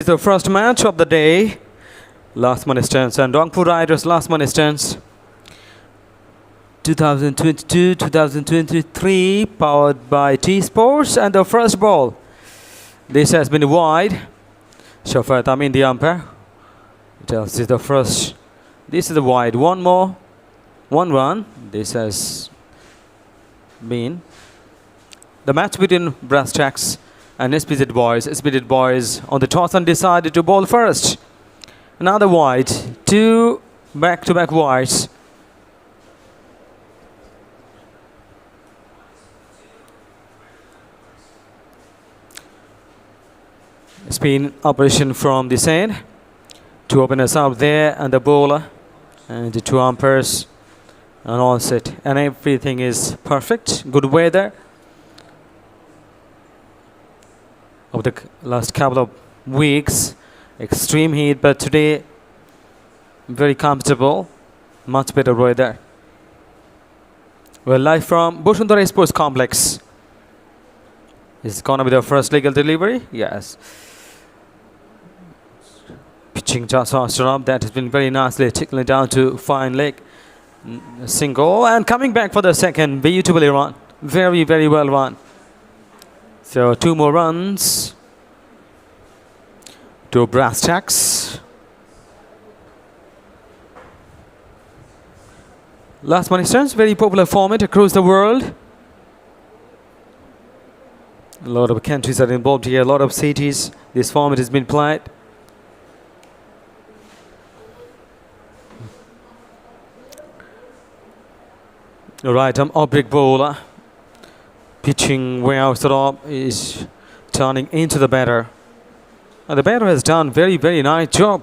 It's the first match of the day. Last man stands and Rangpur Riders last man stands 2022-2023 powered by TSports, and the first ball. This has been wide. Shafat Amin the umpire tells it the first. This is the wide. One more. 1 run. This has been the match between Brass Tacks and SPZ Boyz. SPZ Boyz on the toss and decided to bowl first. Another wide. Two back-to-back wides. Spin operation from this end. Two openers out there and the bowler and the two umpires and all set. And everything is perfect. Good weather. Of the last couple of weeks, extreme heat, but today very comfortable, much better weather. We're live from Bosundhara Sports Complex. Is it gonna be the first legal delivery? Yes. Pitching just faster up. That has been very nicely tickling down to fine leg. Single and coming back for the second. Beautifully run. Very, very well run. So 2 more runs to Brass Tacks. Last man stands, very popular format across the world. A lot of countries are involved here, a lot of cities. This format has been played. Right arm oblique bowler. Pitching way outside up is turning into the batter. And the batter has done very, very nice job.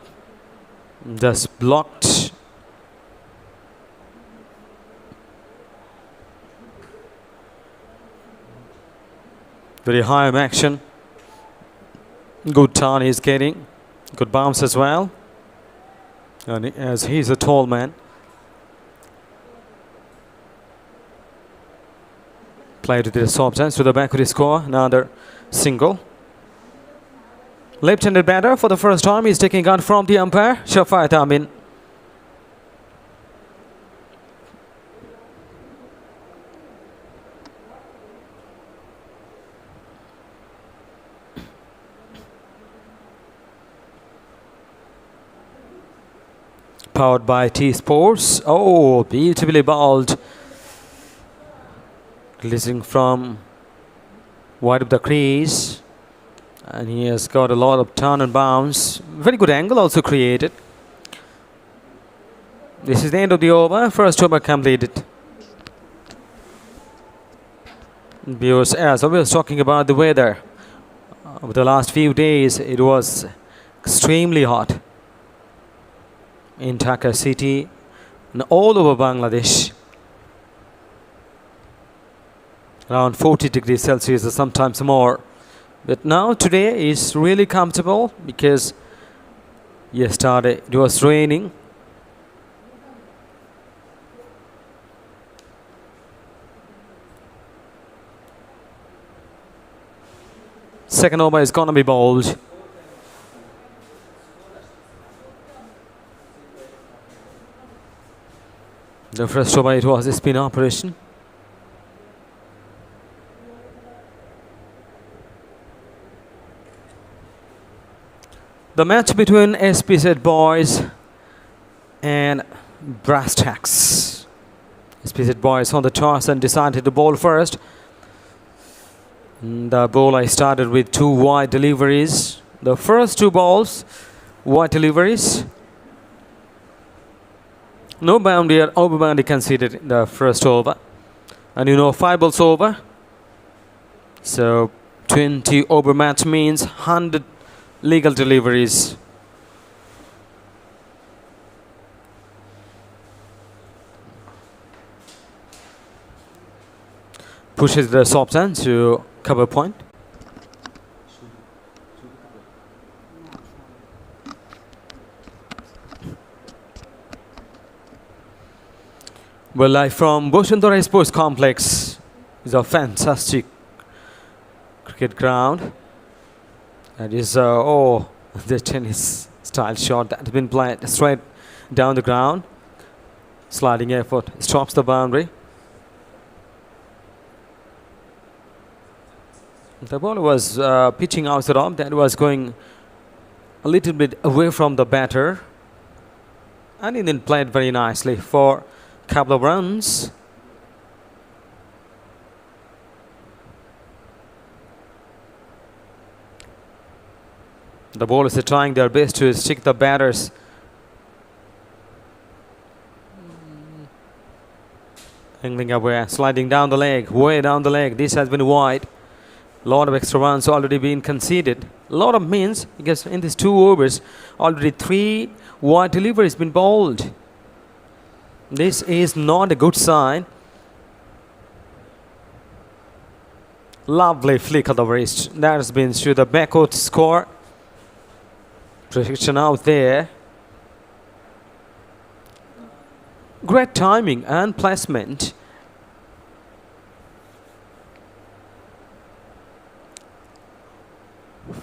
Just blocked. Very high action. Good turn he's getting. Good bounce as well. And as he's a tall man. Played to the soft hands to the back of the score. Another single. Left-handed batter for the first time. He's taking out from the umpire. Shafat Amin. Powered by TSports. Oh, beautifully bowled. Releasing from wide of the crease, and he has got a lot of turn and bounce. Very good angle also created. This is the end of the over. First over completed. Viewers, as I was talking about the weather, over the last few days it was extremely hot in Dhaka city and all over Bangladesh. Around 40 degrees Celsius or sometimes more. But now today is really comfortable because yesterday it was raining. Second over is gonna be bowled. The first over it was a spin operation. The match between SPZ Boyz and Brass Tacks. SPZ Boyz on the toss and decided to bowl first. And the bowler started with 2 wide deliveries. The first 2 balls, wide deliveries. No boundary or over boundary considered in the first over. And 5 balls over. So 20 over match means 100 legal deliveries. Pushes the soft hand to cover point. Well, live from Bosundhara Sports Complex. It's a fantastic cricket ground. That is The tennis style shot that has been played straight down the ground. Sliding effort stops the boundary. The ball was pitching out the off. That was going a little bit away from the batter. And he then played very nicely for a couple of runs. The bowlers are trying their best to stick the batters. Angling away, sliding down the leg, way down the leg. This has been wide. A lot of extra runs already been conceded. A lot of means, because in these 2 overs, already 3 wide deliveries been bowled. This is not a good sign. Lovely flick of the wrist. That has been to the backward score. Prediction out there. Great timing and placement.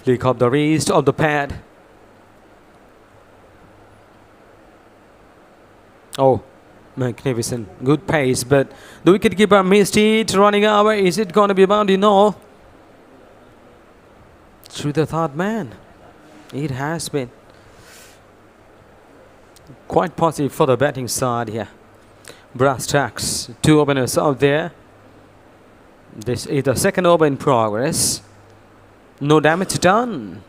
Flick of the wrist of the pad. Oh, magnificent. Good pace, but the wicketkeeper missed it. Running away. Is it going to be a boundary? No. Through the third man. It has been quite positive for the batting side here. Brass tacks. 2 openers out there. This is the second over in progress. No damage done.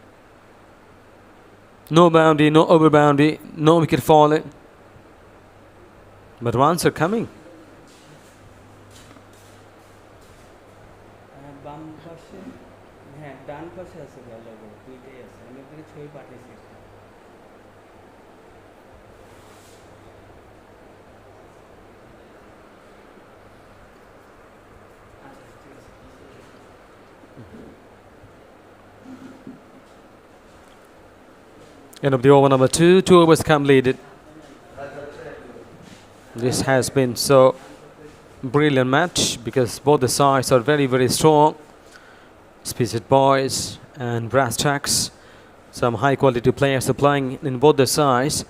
No boundary, no over boundary, no wicket falling. But runs are coming. End of the over number 2. 2 overs completed. This has been so brilliant match because both the sides are very, very strong. SPZ Boyz and Brass Tacks. Some high quality players are playing in both the sides.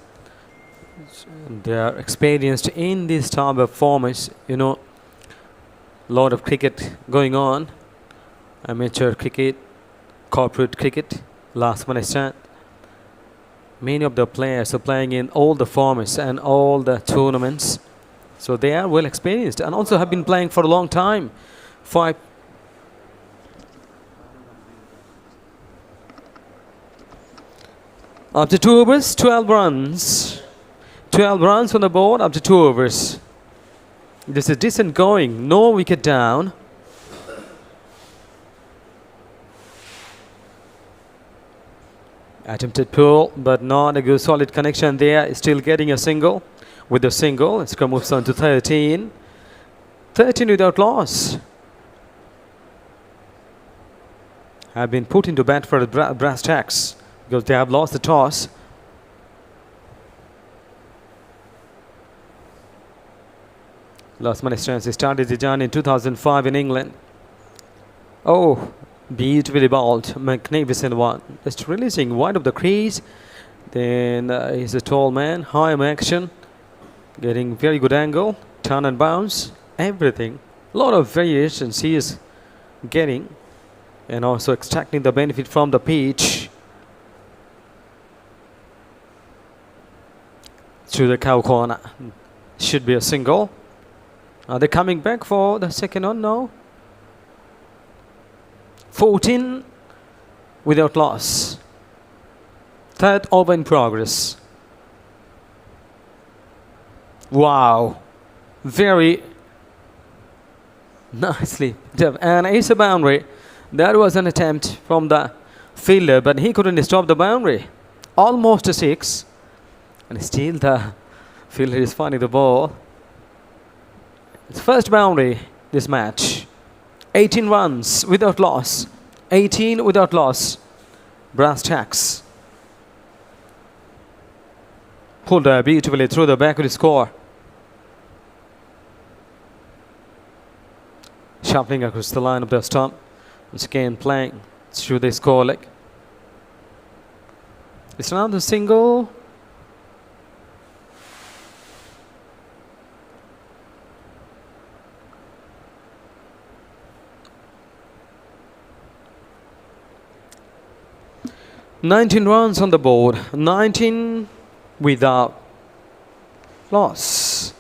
They are experienced in this type of formats. You know, a lot of cricket going on. Amateur cricket, corporate cricket, last man stand. Many of the players are playing in all the formats and all the tournaments. So they are well experienced and also have been playing for a long time. After 2 overs, 12 runs. 12 runs on the board after 2 overs. This is decent going. No wicket down. Attempted pull, but not a good solid connection there. Still getting a single. With the single, score moves on to 13. 13 without loss. Have been put into bat for the Brass Tacks because they have lost the toss. Last man stands. He started the journey in 2005 in England. Oh, beautifully bowled, magnificent one. Just releasing wide of the crease. Then he's a tall man, high action, getting very good angle, turn and bounce, everything. A lot of variations he is getting, and also extracting the benefit from the pitch. To the cow corner, should be a single. Are they coming back for the second one? No. 14 without loss. Third over in progress. Wow. Very nicely done. And it's a boundary. That was an attempt from the fielder, but he couldn't stop the boundary. Almost a 6. And still the fielder is finding the ball. It's first boundary this match. 18 runs without loss. 18 without loss. Brass Tacks. Pulled beautifully through the back of the score. Shuffling across the line of the stump. Once again playing through the score leg. It's another single. "19 runs on the board, 19 without loss."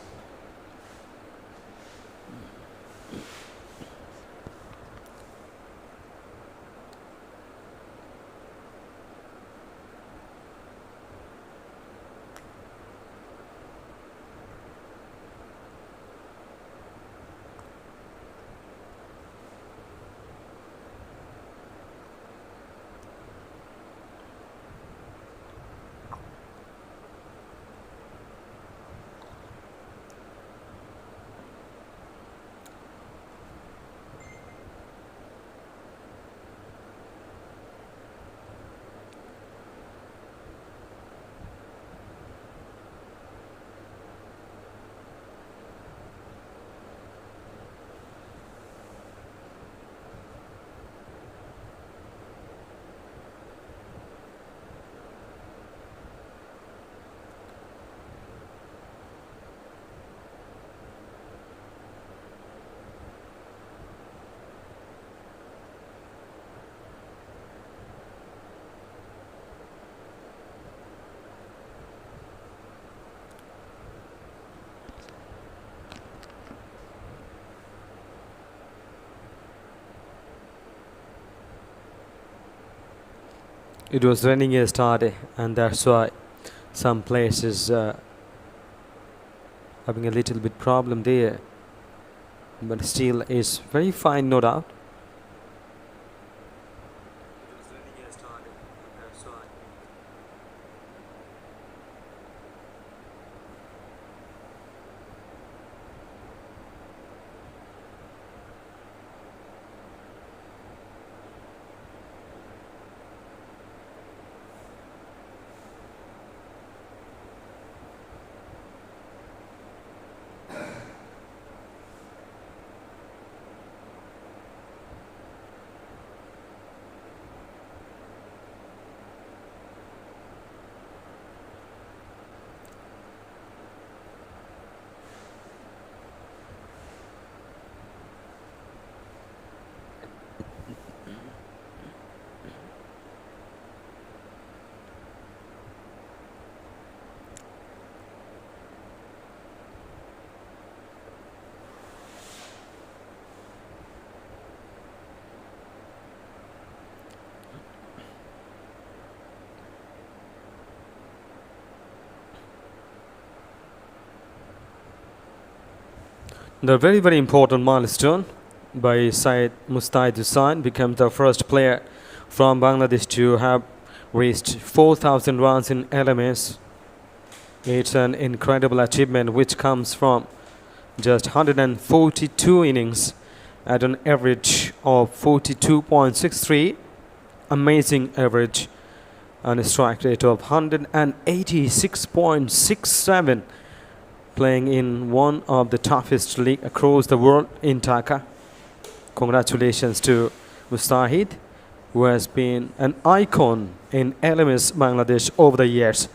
It was raining yesterday, and that's why some places having a little bit problem there. But still, it's very fine, no doubt. The very, very important milestone by Syed Mustaid Hussain, becomes the first player from Bangladesh to have reached 4,000 runs in LMS. It's an incredible achievement which comes from just 142 innings at an average of 42.63, amazing average, and a strike rate of 186.67, playing in one of the toughest league across the world in Dhaka. Congratulations to Mustahid, who has been an icon in LMS Bangladesh over the years.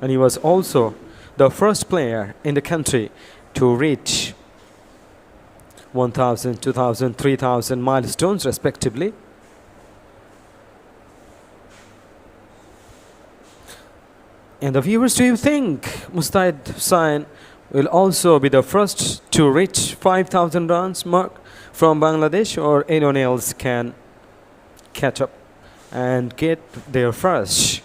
And he was also the first player in the country to reach 1,000, 2,000, 3,000 milestones respectively. And the viewers, do you think Mustaid Hussain will also be the first to reach 5,000 runs mark from Bangladesh, or anyone else can catch up and get there first?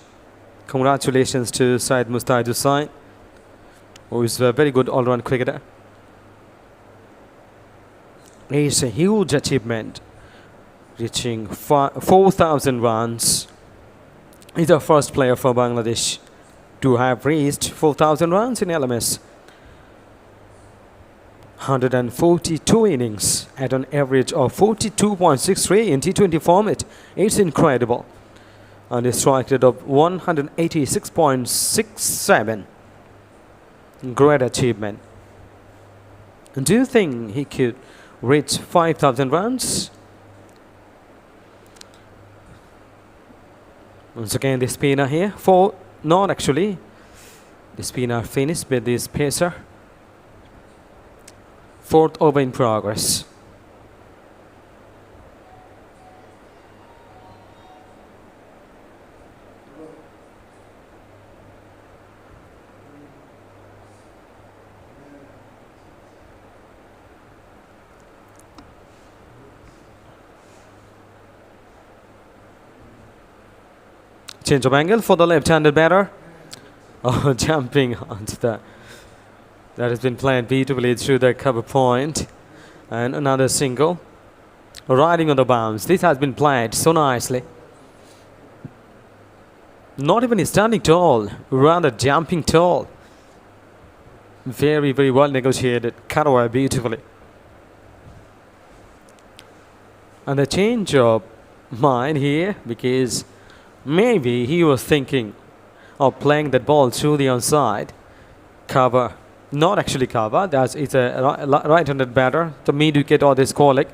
Congratulations to Syed Mustaid Hussain, who is a very good all-round cricketer. It's a huge achievement, reaching 4,000 runs. He's the first player for Bangladesh to have reached 4,000 runs in LMS. 142 innings at an average of 42.63 in T20 format. It's incredible. And a strike rate of 186.67. Great achievement. And do you think he could reach 5,000 runs? Once again, the spinner here. Four, not actually. The spinner finished with this pacer. Fourth over in progress. Change of angle for the left-handed batter. Oh, jumping onto that. That has been played beautifully through the cover point. And another single. Riding on the bounce. This has been played so nicely. Not even standing tall, rather jumping tall. Very, very well negotiated. Cut away beautifully. And a change of mind here, because maybe he was thinking of playing that ball through the onside. Cover. Not actually cover. It's a right-handed batter. The mid-wicket or this call leg.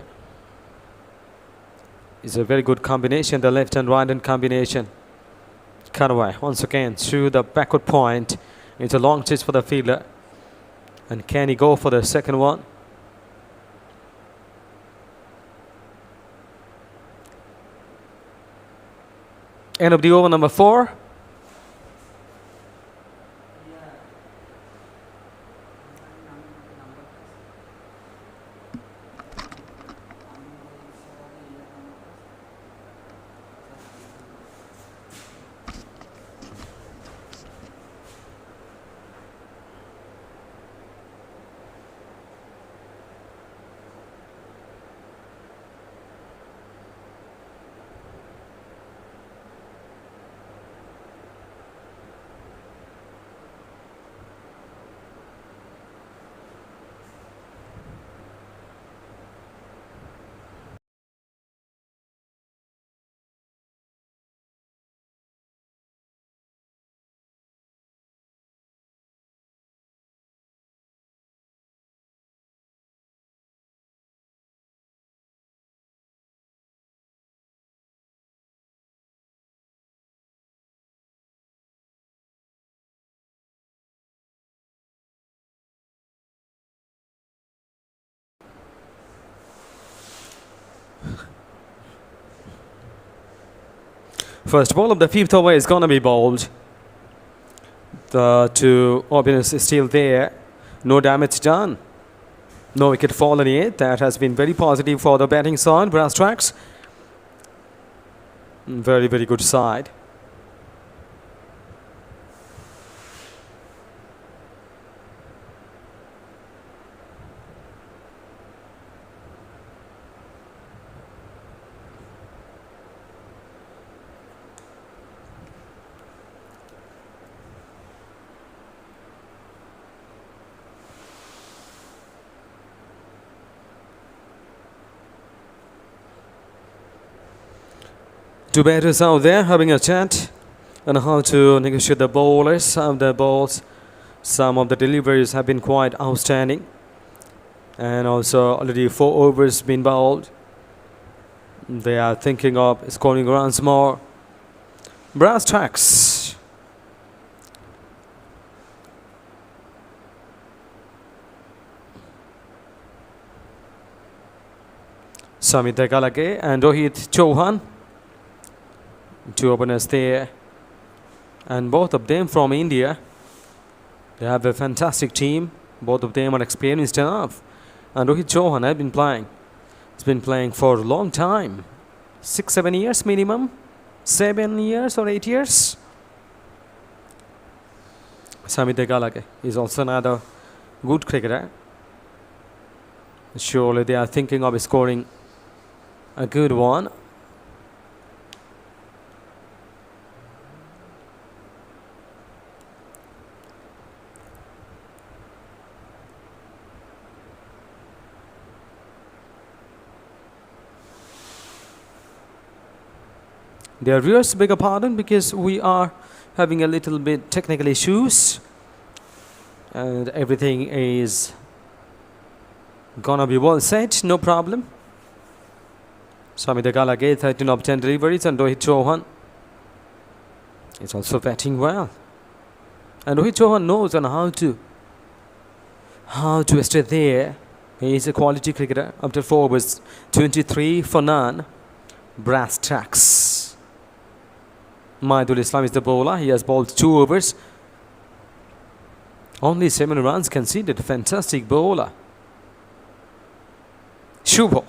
It's a very good combination, the left and right-hand combination. Cut away once again through the backward point. It's a long chase for the fielder. And can he go for the second one? End of the over number 4. First ball of the 5th over is going to be bowled. The two openers is still there. No damage done. No wicket fallen yet. That has been very positive for the batting side. Brass tracks. Very, very good side. Two batters out there having a chat on how to negotiate the bowlers. Some of the balls, some of the deliveries have been quite outstanding. And also already 4 overs been bowled. They are thinking of scoring runs more. Brass tracks. Samit Dekalake and Rohit Chauhan. Two openers there, and both of them from India. They have a fantastic team. Both of them are experienced enough. And Rohit Chauhan has been playing. He's been playing for a long time. 6-7 years minimum. 7 years or 8 years. Samit Dekalake is also another good cricketer. Surely they are thinking of scoring a good one. Dear viewers, beg your pardon because we are having a little bit technical issues and everything is gonna be well set, no problem. Samit Dekalake 13 of 10 deliveries and Rohit Chauhan He's also batting well. And Rohit Chauhan knows on how to stay there. He is a quality cricketer. After 4 overs, 23 for none. Brass tacks. Maidul Islam is the bowler. He has bowled 2 overs. Only 7 runs conceded. Fantastic bowler. Shubho.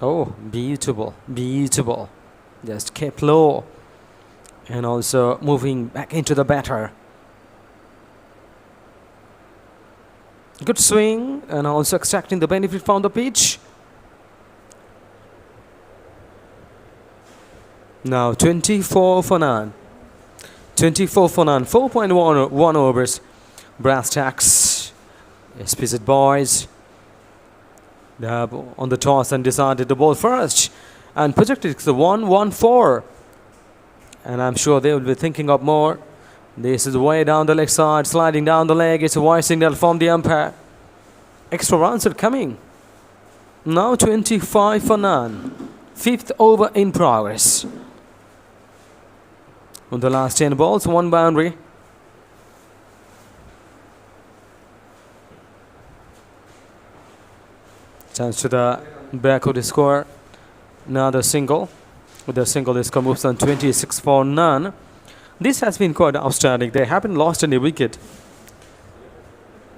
Oh, beautiful, beautiful. Just kept low. And also moving back into the batter. Good swing and also extracting the benefit from the pitch. Now 24 for none. 24 for none. 4.1 overs. Brass tacks. SPZ Boyz. They have on the toss and decided to bowl first. And projected it's the 1-1-4. And I'm sure they will be thinking of more. This is way down the leg side, sliding down the leg. It's a white signal from the umpire. Extra runs are coming. Now 25 for none. 5th over in progress. On the last 10 balls, 1 boundary. Chance to the back of the score. Another single. With the single, this score moves on 26 for none. This has been quite outstanding. They haven't lost any wicket.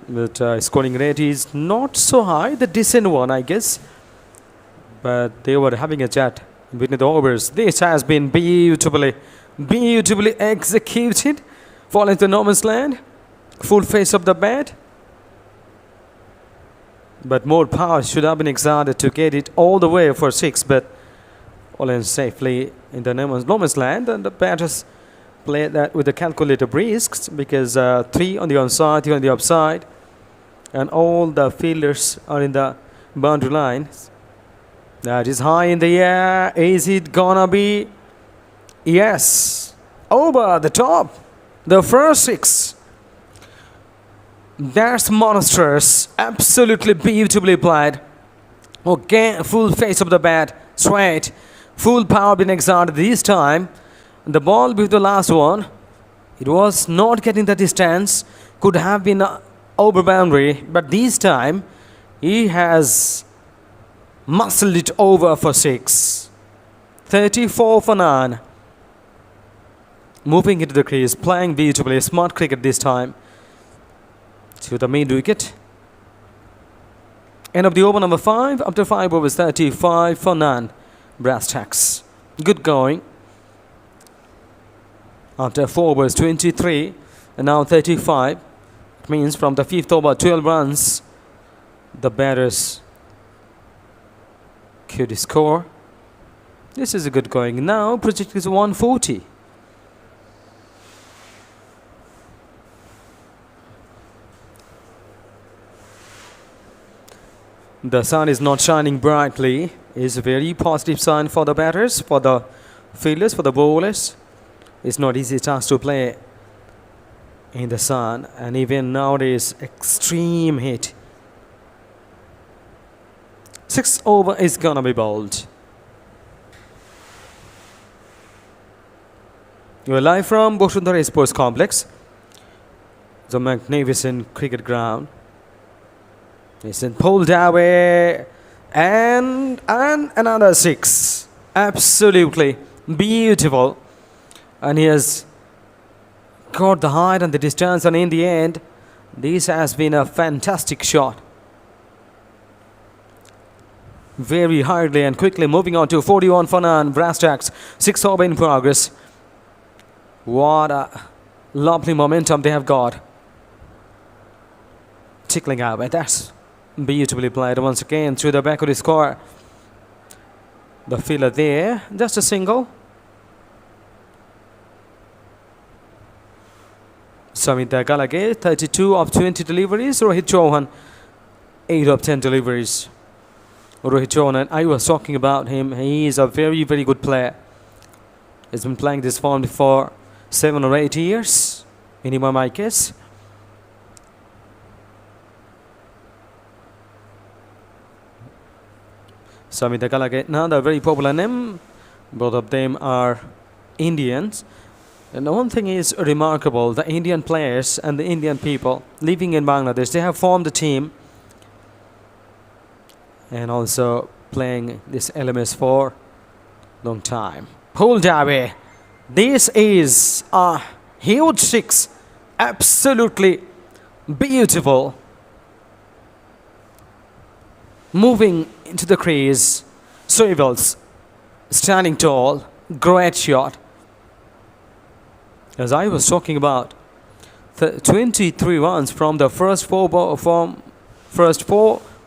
But scoring rate is not so high. The decent one, I guess. But they were having a chat between the overs. This has been beautifully executed. Falling to no man's land. Full face of the bat. But more power should have been exerted to get it all the way for 6. But all in safely in the no man's land. And the batters play that with the calculated risks. Because 3 on the onside, 3 on the upside. And all the fielders are in the boundary lines. That is high in the air. Is it gonna be? Yes. Over the top. The first 6. That's monstrous. Absolutely beautifully played. Okay, full face of the bat. Straight. Full power being exerted this time. The ball with the last one. It was not getting the distance. Could have been over boundary. But this time, he has muscled it over for 6. 34 for none. Moving into the crease. Playing beautifully. Smart cricket this time. To the mid wicket. End of the over number 5. After 5 overs, 35 for none. Brass tacks. Good going. After 4 overs, 23. And now 35. It means from the 5th over, 12 runs. The batters could score. This is a good going. Now projected is 140. The sun is not shining brightly. Is a very positive sign for the batters, for the fielders, for the bowlers. It's not easy task to play in the sun, and even nowadays extreme heat. 6th over is gonna be bowled. We're live from Bosundhara Sports Complex, the magnificent cricket ground. It's pulled away, and another 6. Absolutely beautiful. And he has got the height and the distance, and in the end, this has been a fantastic shot. Very hardly and quickly moving on to 41 for none. Brass tacks. 6th over in progress. What a lovely momentum they have got. Tickling out, but that's beautifully played once again through the back of the score. The fielder there, just a single. Samita Galage, 32 of 20 deliveries. Rohit Chauhan, 8 of 10 deliveries. Rohit Chauhan, I was talking about him. He is a very, very good player. He's been playing this form for 7 or 8 years, minimum, I guess. Samita Galage, another very popular name Both of them are Indians. And one thing is remarkable, the Indian players and the Indian people living in Bangladesh, they have formed a team and also playing this LMS for long time. Pulled away. This is a huge six. Absolutely beautiful. Moving into the crease. Swivels standing tall. Great shot. As I was talking about, 23 runs from the first four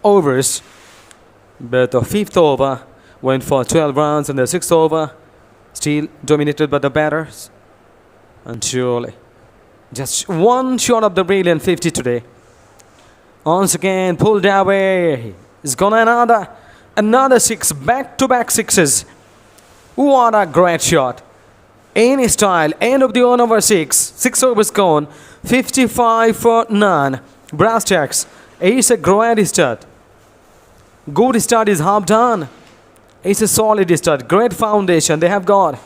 overs, but the fifth over went for 12 runs, and the sixth over still dominated by the batters. And surely, just one shot of the brilliant 50 today. Once again, pulled away. He's gone another six, back-to-back sixes. What a great shot. Any style, end of the over six. 6 overs gone. 55 for none. Brass tacks. It's a great start. Good start is half done. It's a solid start. Great foundation they have got.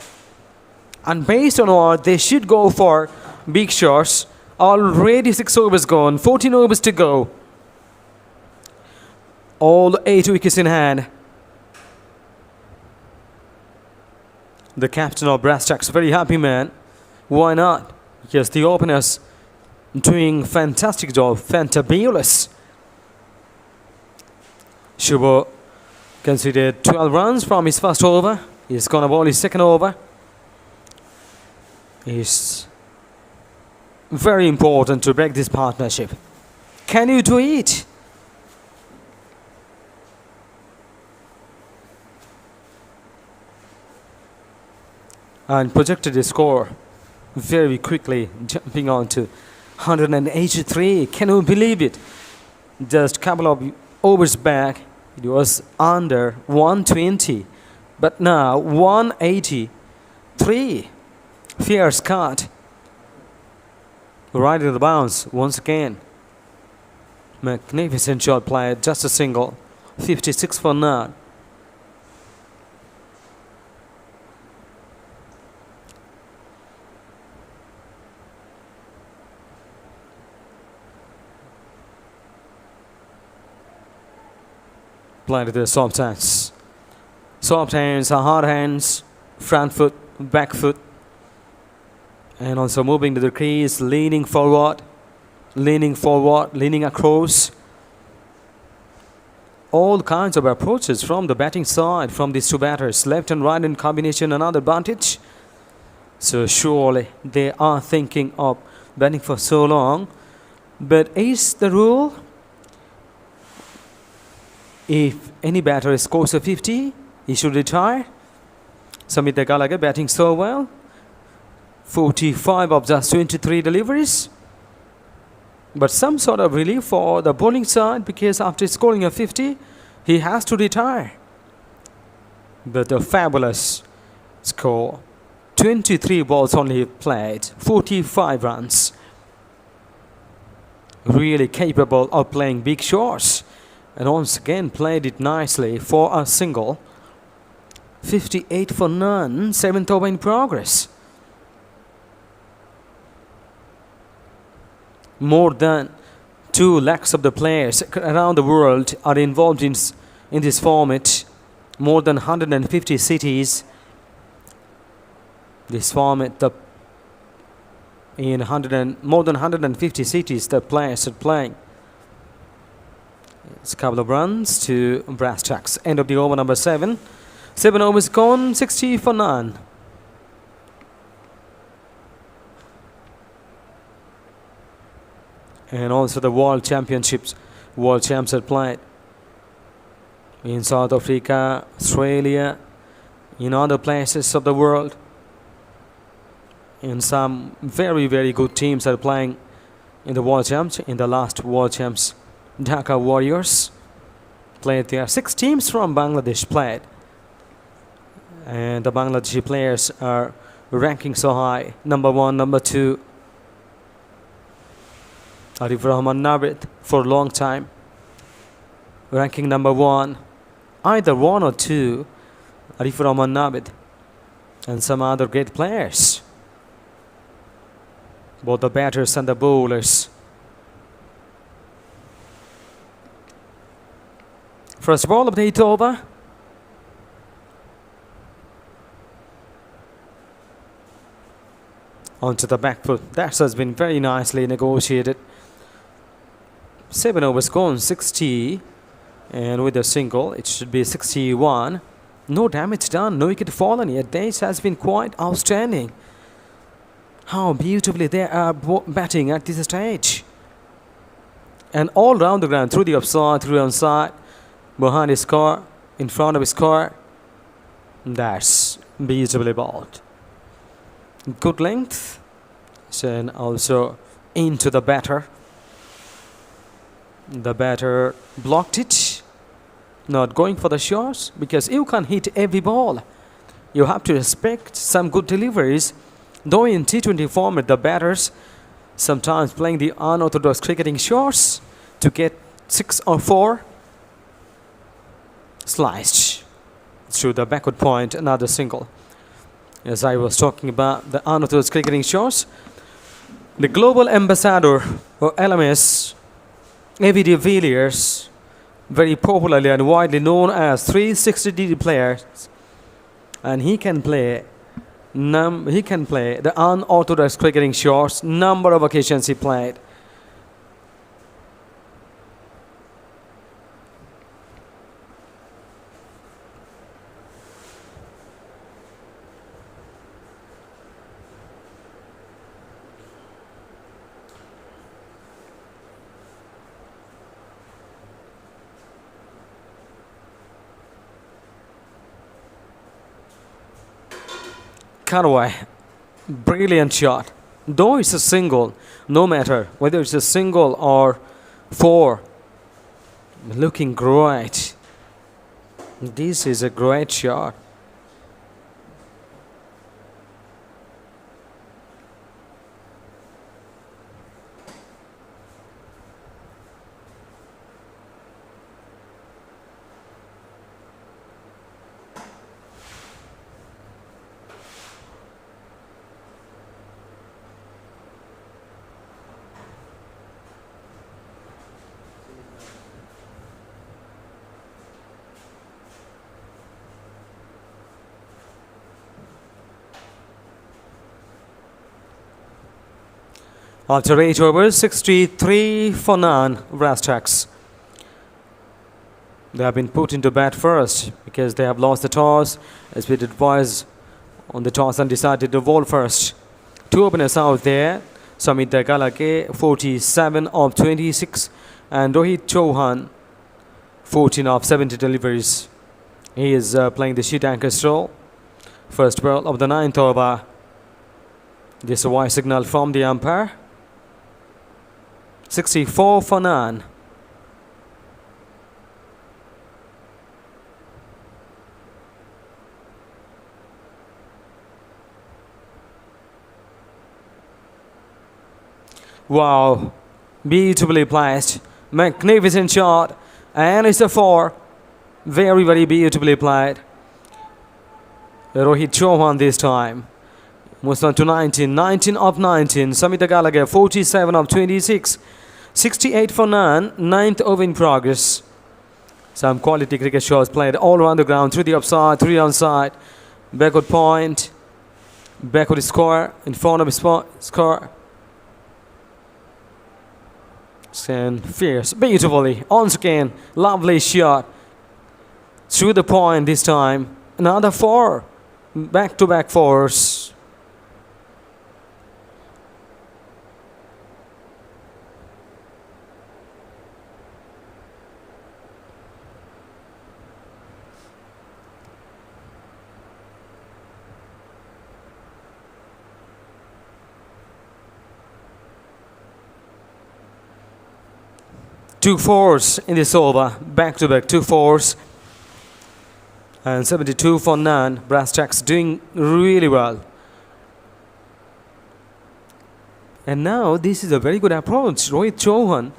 And based on what, they should go for big shots. Already 6 overs gone. 14 overs to go. All 8 wickets in hand. The captain of Brass Tacks, very happy man. Why not? Because the openers doing fantastic job, fantabulous. Shubho considered 12 runs from his first over. He's gonna bowl his second over. It's very important to break this partnership. Can you do it? And projected the score very quickly, jumping on to 183. Can you believe it? Just a couple of overs back, it was under 120. But now 183. Fierce cut. Right in the bounce once again. Magnificent shot played, just a single. 56 for none. Played the soft hands. Soft hands, hard hands, front foot, back foot. And also moving to the crease, leaning forward, leaning across. All kinds of approaches from the batting side, from these two batters, left and right in combination, another advantage. So surely they are thinking of batting for so long. But is the rule? If any batter scores a 50, he should retire. Samit Dekalage batting so well. 45 of just 23 deliveries. But some sort of relief for the bowling side, because after scoring a 50, he has to retire. But a fabulous score. 23 balls only played, 45 runs. Really capable of playing big shots. And once again played it nicely for a single. 58 for none, 7th over in progress. More than 2 lakhs of the players around the world are involved in this format. More than 150 cities. This format, more than 150 cities the players are playing. It's a couple of runs to Brass Tacks. End of the over number 7. 7 overs gone, 60 for none. And also the World Championships, World Champs are played in South Africa, Australia, in other places of the world. And some very, very good teams are playing in the World Champs. In the last World Champs, Dhaka Warriors played there. 6 teams from Bangladesh played. And the Bangladeshi players are ranking so high. Number 1, number 2. Arif Rahman Nabit for a long time. Ranking number 1. Either 1 or 2. Arif Rahman Nabit. and some other great players. Both the batters and the bowlers. First ball of the 8th over. Onto the back foot. That has been very nicely negotiated. 7 overs gone, 60. And with a single, it should be 61. No damage done, no wicket fallen yet. This has been quite outstanding. How beautifully they are batting at this stage. And all round the ground, through the upside, through the onside, behind his car, in front of his car. That's beautifully bowled. Good length. And also into the batter. The batter blocked it. Not going for the shots because you can't hit every ball. You have to respect some good deliveries. Though in T20 format, the batters sometimes playing the unorthodox cricketing shots to get 6 or 4. Sliced through the backward point, another single. As I was talking about the unorthodox cricketing shots, the global ambassador or LMS, A.V. de Villiers, very popularly and widely known as 360-degree player, and he can play the unorthodox cricketing shots. Number of occasions he played. Cutaway, brilliant shot. Though it's a single, no matter whether it's a single or 4, looking great. This is a great shot. After 8 overs, 63 for none, brass tacks. They have been put into bat first because they have lost the toss. SPZ Boyz on the toss and decided to bowl first. 2 openers out there. Samit Galake, 47 of 26. And Rohit Chauhan, 14 of 70 deliveries. He is playing the sheet anchor role. First ball of the 9th over. This is a white signal from the umpire. 64 for none. Wow, beautifully placed, magnificent shot, and it's a 4. Very, very beautifully played. Rohit Chauhan this time. Moves on to 19 of 19. Samita Gallagher, 47 of 26. 68 for none, 9th over in progress. Some quality cricket shots played all around the ground, through the upside, through the onside, backward point, backward score, in front of his score. And fierce, beautifully, once again, lovely shot. Through the point this time, another 4, back-to-back 4s. Two 4s in this over, back-to-back 2 4s, and 72 for none. Brass tacks doing really well. And now this is a very good approach. Rohit Chauhan,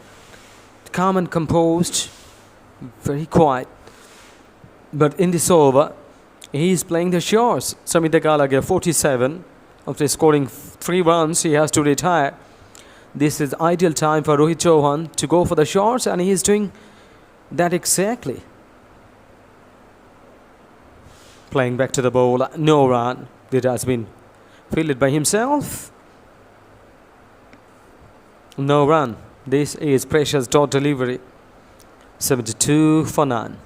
calm and composed, very quiet. But in this over, He's playing the shots. Samit Galage 47. After scoring 3 runs, he has to retire. This is ideal time for Rohit Chauhan to go for the shots, and he is doing that exactly. Playing back to the bowl, no run. It has been fielded by himself. No run. This is precious dot delivery. 72 for none.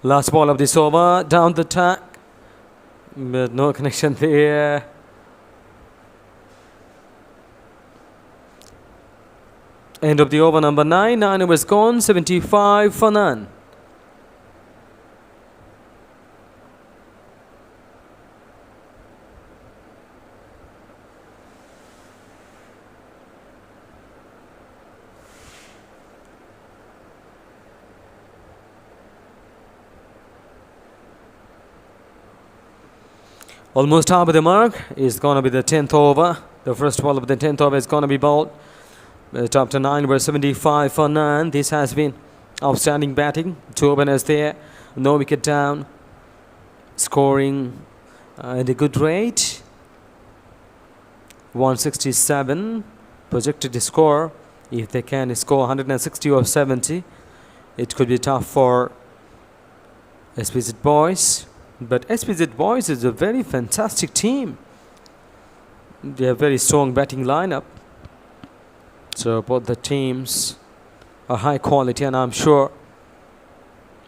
Last ball of this over, down the track, but no connection there. End of the over number 9. 9 overs gone, 75 for none. Almost top of the mark is going to be the 10th over. The first ball of the 10th over is going to be bowled. Top to 9 were 75 for none. This has been outstanding batting. 2 openers there. No wicket down. Scoring at a good rate. 167 projected to score. If they can score 160 or 70, it could be tough for SPZ Boyz. But SPZ Boyz is a very fantastic team. They have very strong batting lineup. So both the teams are high quality, and I'm sure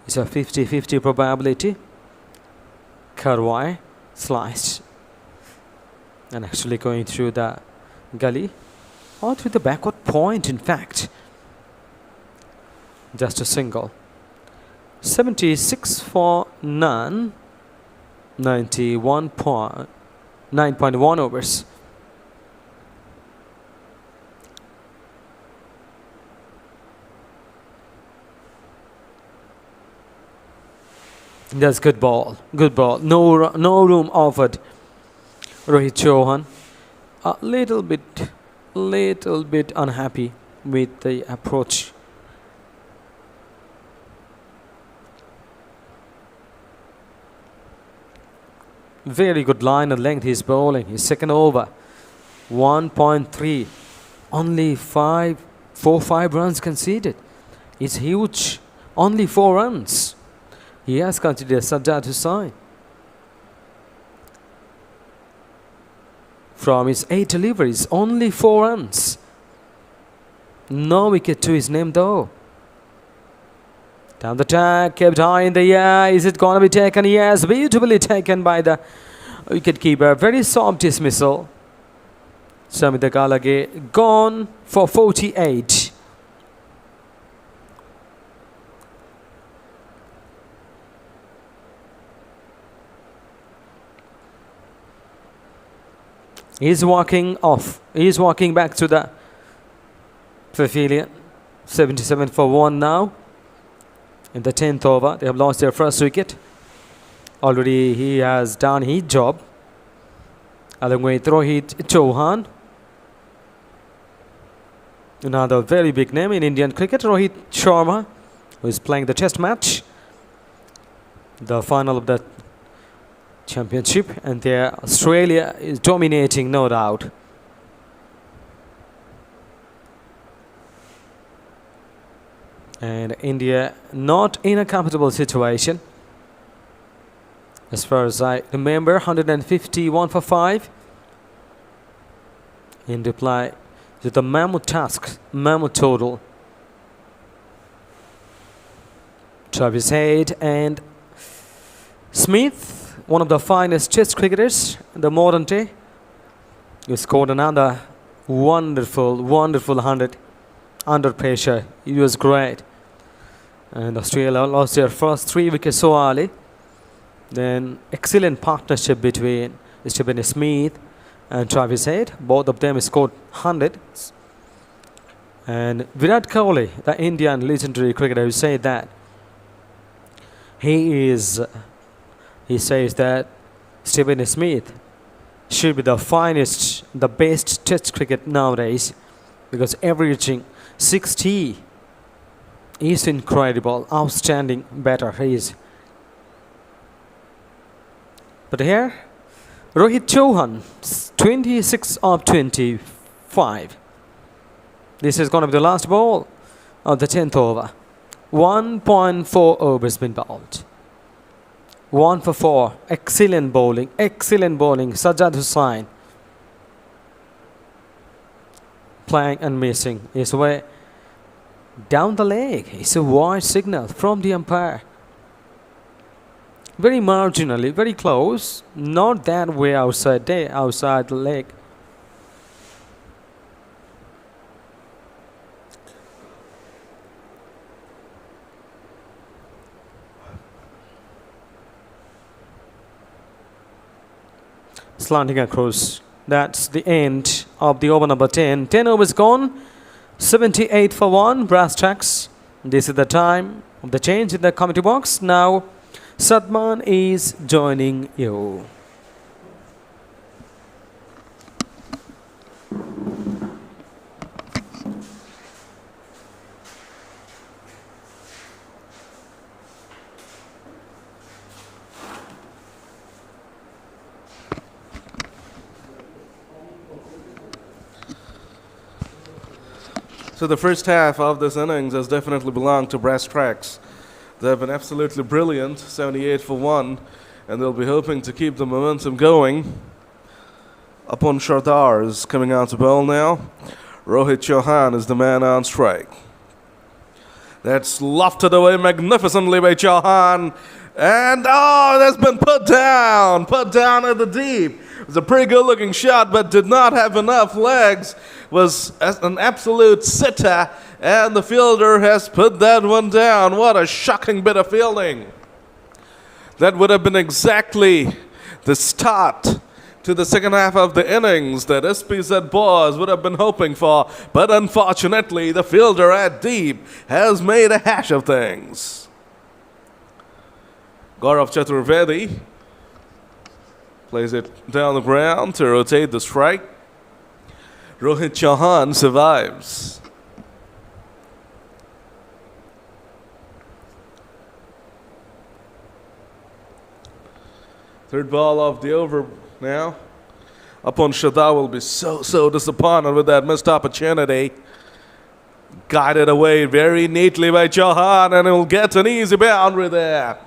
it's a 50-50 probability. Karwai sliced and actually going through the gully or through the backward point, in fact. Just a single. 76 for none. 9.1 overs. That's good ball. Good ball. No room offered. Rohit Chauhan a little bit unhappy with the approach. Very good line and length he's bowling. His second over, 1.3. Only 5 runs conceded. It's huge. Only 4 runs. He has considered Sajjad Hussain. From his 8 deliveries, only 4 runs. No wicket to his name though. Down the track, kept high in the air. Is it going to be taken? Yes, beautifully taken by the wicketkeeper. Very soft dismissal. Samit Galage gone for 48. He's walking off. He's walking back to the pavilion. 77 for 1 now. In the 10th over, they have lost their first wicket. Already he has done his job. Along with Rohit Chauhan. Another very big name in Indian cricket, Rohit Sharma, who is playing the test match. The final of the championship, and there Australia is dominating, no doubt. And India not in a comfortable situation. As far as I remember, 151 for 5. In reply to the mammoth total. Travis Head and Smith, one of the finest Test cricketers in the modern day, he scored another wonderful 100 under pressure. It was great. And Australia lost their first 3 wickets so early. Then excellent partnership between Stephen Smith and Travis Head. Both of them scored 100. And Virat Kohli, the Indian legendary cricketer, who said that he says that Stephen Smith should be the finest, the best Test cricket nowadays, because averaging 60 is incredible, outstanding batter he is. But here, Rohit Chauhan, 26 of 25. This is going to be the last ball of the 10th over. 1.4 overs been bowled. 1 for 4. Excellent bowling. Excellent bowling. Sajjad Hussain playing and missing his way down the leg. It's a wide signal from the umpire. Very marginally, very close. Not that way outside the leg. Slanting across. That's the end of the over number 10. 10 overs gone. 78 for 1. Brass tacks. This is the time of the change in the committee box. Now, Sadman is joining you. So the first half of this innings has definitely belonged to brass tracks. They have been absolutely brilliant, 78 for 1, and they'll be hoping to keep the momentum going. Upon Shardar is coming out to bowl now. Rohit Chauhan is the man on strike. That's lofted away magnificently by Chauhan. And that's been put down at the deep. It was a pretty good looking shot, but did not have enough legs. Was an absolute sitter, and the fielder has put that one down. What a shocking bit of fielding. That would have been exactly the start to the second half of the innings that SPZ Boyz would have been hoping for, but unfortunately the fielder at deep has made a hash of things. Gaurav Chaturvedi plays it down the ground to rotate the strike. Rohit Chauhan survives. Third ball of the over now. Upon Shada will be so disappointed with that missed opportunity. Guided away very neatly by Chauhan, and he'll get an easy boundary there.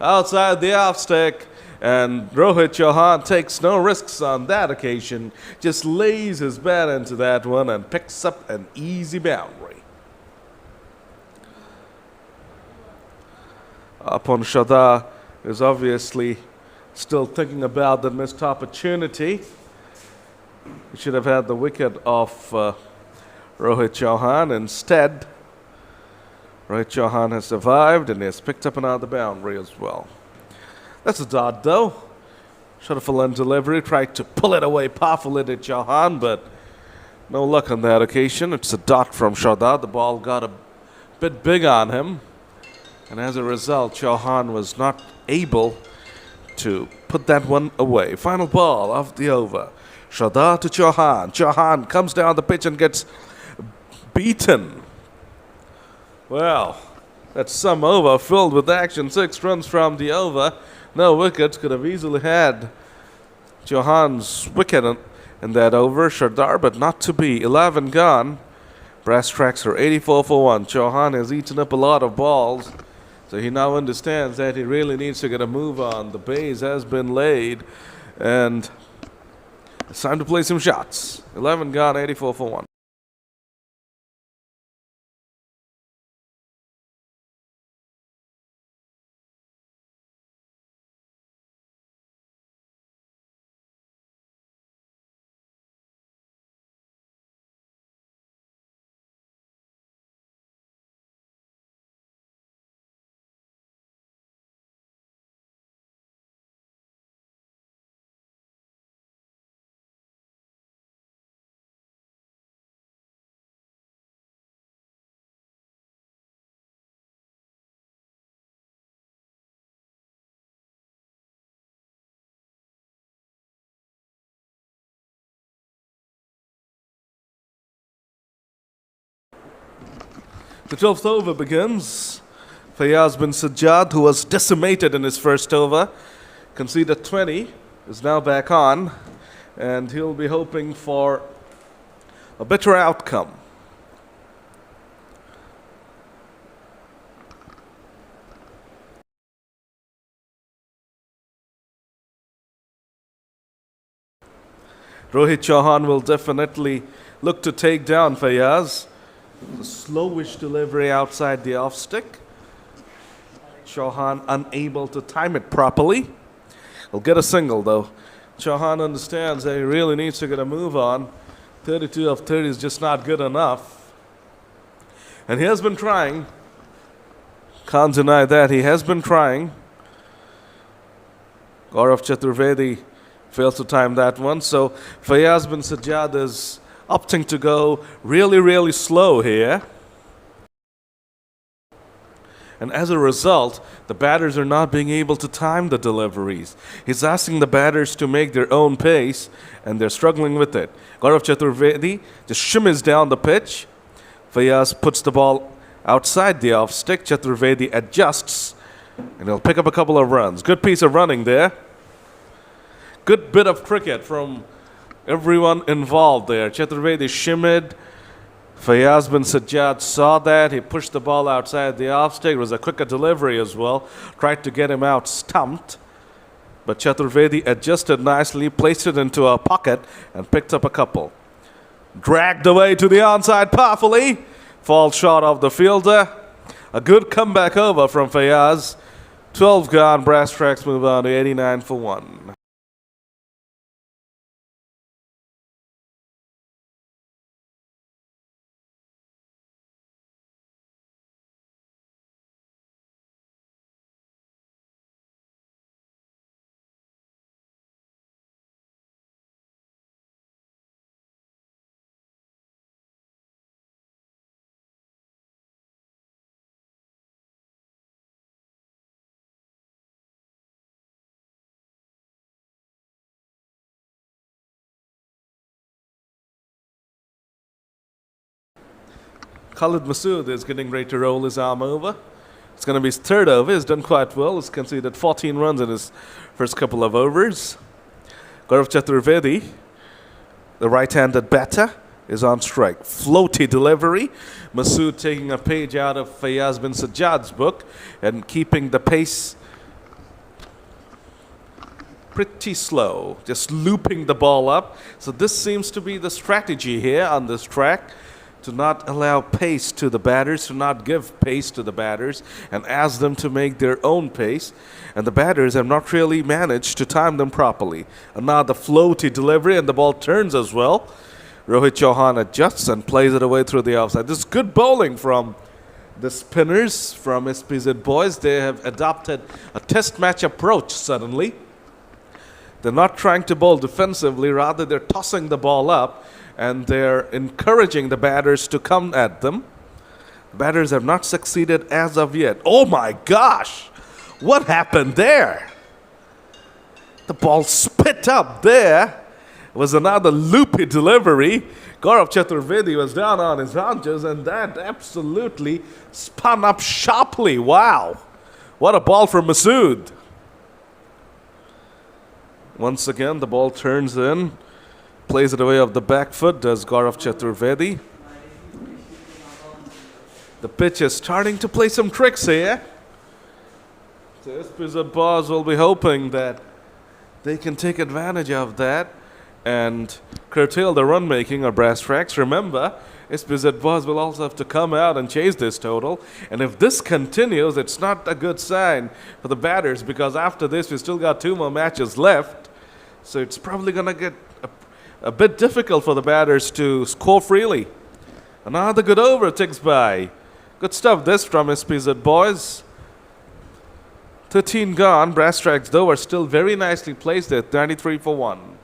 Outside the off stick, and Rohit Chauhan takes no risks on that occasion. Just lays his bat into that one and picks up an easy boundary. Upon Shada is obviously still thinking about the missed opportunity. He should have had the wicket off Rohit Chauhan. Instead, Rohit Chauhan has survived and has picked up another boundary as well. That's a dot though. Shutterful end delivery, tried to pull it away powerfully to Chauhan, but no luck on that occasion. It's a dot from Shada. The ball got a bit big on him, and as a result, Chauhan was not able to put that one away. Final ball of the over. Shada to Chauhan. Chauhan comes down the pitch and gets beaten. Well, that's some over filled with action. 6 runs from the over. No wickets. Could have easily had Chauhan's wicket in that over. Shardar, but not to be. 11 gone. Brass tracks are 84 for 1. Chauhan has eaten up a lot of balls, so he now understands that he really needs to get a move on. The base has been laid, and it's time to play some shots. 11 gone, 84 for 1. The 12th over begins. Fayaz bin Sajjad, who was decimated in his first over, conceded 20, is now back on, and he'll be hoping for a better outcome. Rohit Chauhan will definitely look to take down Fayaz. A slowish delivery outside the off stick. Chauhan unable to time it properly. He'll get a single though. Chauhan understands that he really needs to get a move on. 32 of 30 is just not good enough. And he has been trying. Can't deny that. He has been trying. Gaurav Chaturvedi fails to time that one. So Fayaz bin Sajjad is opting to go really, really slow here. And as a result, the batters are not being able to time the deliveries. He's asking the batters to make their own pace, and they're struggling with it. Gaurav Chaturvedi just shimmies down the pitch. Fayaz puts the ball outside the off stick. Chaturvedi adjusts, and he'll pick up a couple of runs. Good piece of running there. Good bit of cricket from everyone involved there. Chaturvedi shimmied. Fayaz bin Sajjad saw that. He pushed the ball outside the off stick. It was a quicker delivery as well. Tried to get him out stumped. But Chaturvedi adjusted nicely, placed it into a pocket, and picked up a couple. Dragged away to the onside powerfully. Falls short of the fielder. A good comeback over from Fayaz. 12 gone. Brass Tracks move on to 89 for 1. Khalid Masood is getting ready to roll his arm over. It's going to be his third over. He's done quite well. He's conceded 14 runs in his first couple of overs. Gaurav Chaturvedi, the right-handed batter, is on strike. Floaty delivery. Masood taking a page out of Fayaz bin Sajjad's book and keeping the pace pretty slow. Just looping the ball up. So this seems to be the strategy here on this track. To not allow pace to the batters, to not give pace to the batters, and ask them to make their own pace. And the batters have not really managed to time them properly. Another floaty delivery, and the ball turns as well. Rohit Chauhan adjusts and plays it away through the offside. This is good bowling from the spinners from SPZ Boyz. They have adopted a test match approach suddenly. They're not trying to bowl defensively, rather they're tossing the ball up, and they're encouraging the batters to come at them. The batters have not succeeded as of yet. Oh my gosh! What happened there? The ball spit up there. It was another loopy delivery. Gaurav Chaturvedi was down on his haunches, and that absolutely spun up sharply. Wow! What a ball from Masood. Once again, the ball turns in. Plays it away off the back foot, does Gaurav Chaturvedi. The pitch is starting to play some tricks here. So SPZ Boyz will be hoping that they can take advantage of that and curtail the run making of Brass Tracks. Remember, SPZ Boyz will also have to come out and chase this total. And if this continues, it's not a good sign for the batters, because after this, we still got 2 more matches left. So it's probably going to get a bit difficult for the batters to score freely. Another good over ticks by. Good stuff this from SPZ Boyz. 13 gone. Brass Tracks though are still very nicely placed at 93 for 1.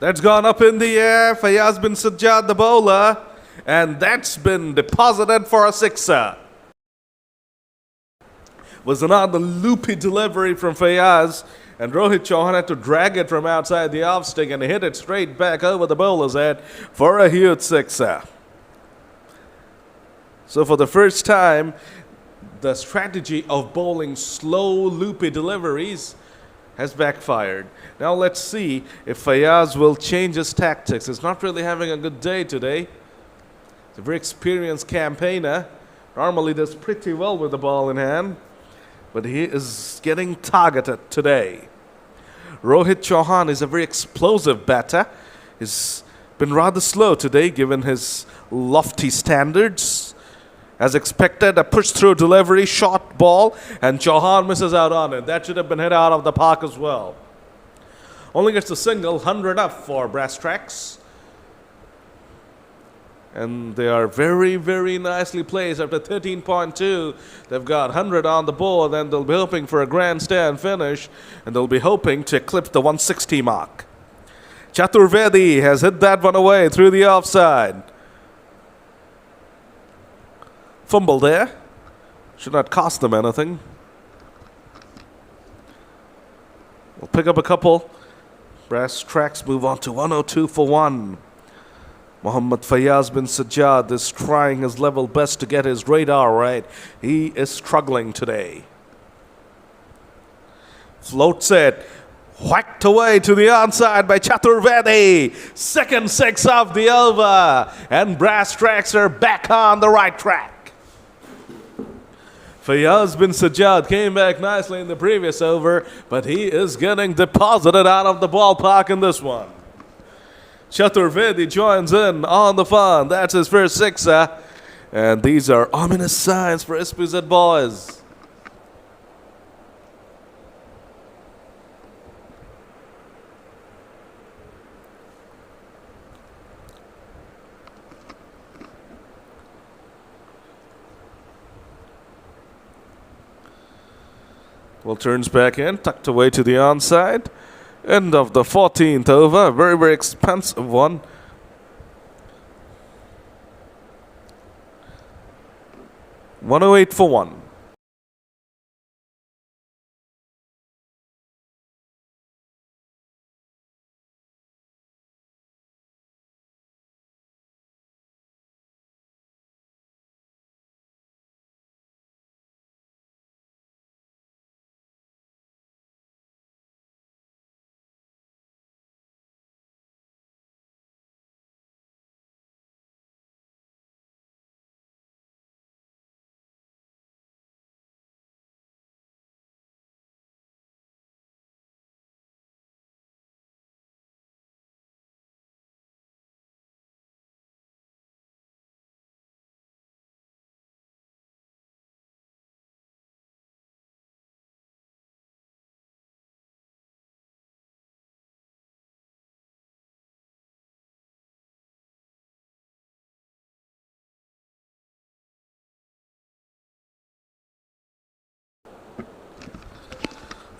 That's gone up in the air. Fayaz bin Sajjad, the bowler. And that's been deposited for a sixer. Was another loopy delivery from Fayaz. And Rohit Chauhan had to drag it from outside the off stick and hit it straight back over the bowler's head for a huge sixer. So for the first time, the strategy of bowling slow, loopy deliveries has backfired. Now let's see if Fayaz will change his tactics. He's not really having a good day today. He's a very experienced campaigner. Normally does pretty well with the ball in hand, but he is getting targeted today. Rohit Chauhan is a very explosive batter. He's been rather slow today given his lofty standards. As expected, a push-through delivery, short ball, and Chauhan misses out on it. That should have been hit out of the park as well. Only gets a single, 100 up for Brass Tracks. And they are very, very nicely placed. After 13.2, they've got 100 on the board, and they'll be hoping for a grandstand finish, and they'll be hoping to eclipse the 160 mark. Chaturvedi has hit that one away through the offside. Fumble there. Should not cost them anything. We'll pick up a couple. Brass Tracks move on to 102 for 1. Mohammad Fayaz bin Sajjad is trying his level best to get his radar right. He is struggling today. Floats it. Whacked away to the onside by Chaturvedi. Second six of the over. And Brass Tracks are back on the right track. Fayaz bin Sajjad came back nicely in the previous over, but he is getting deposited out of the ballpark in this one. Chaturvedi joins in on the fun. That's his first sixer. And these are ominous signs for SPZ Boyz. Well, turns back in, tucked away to the onside. End of the 14th over. Very, very expensive one. $108 for 1.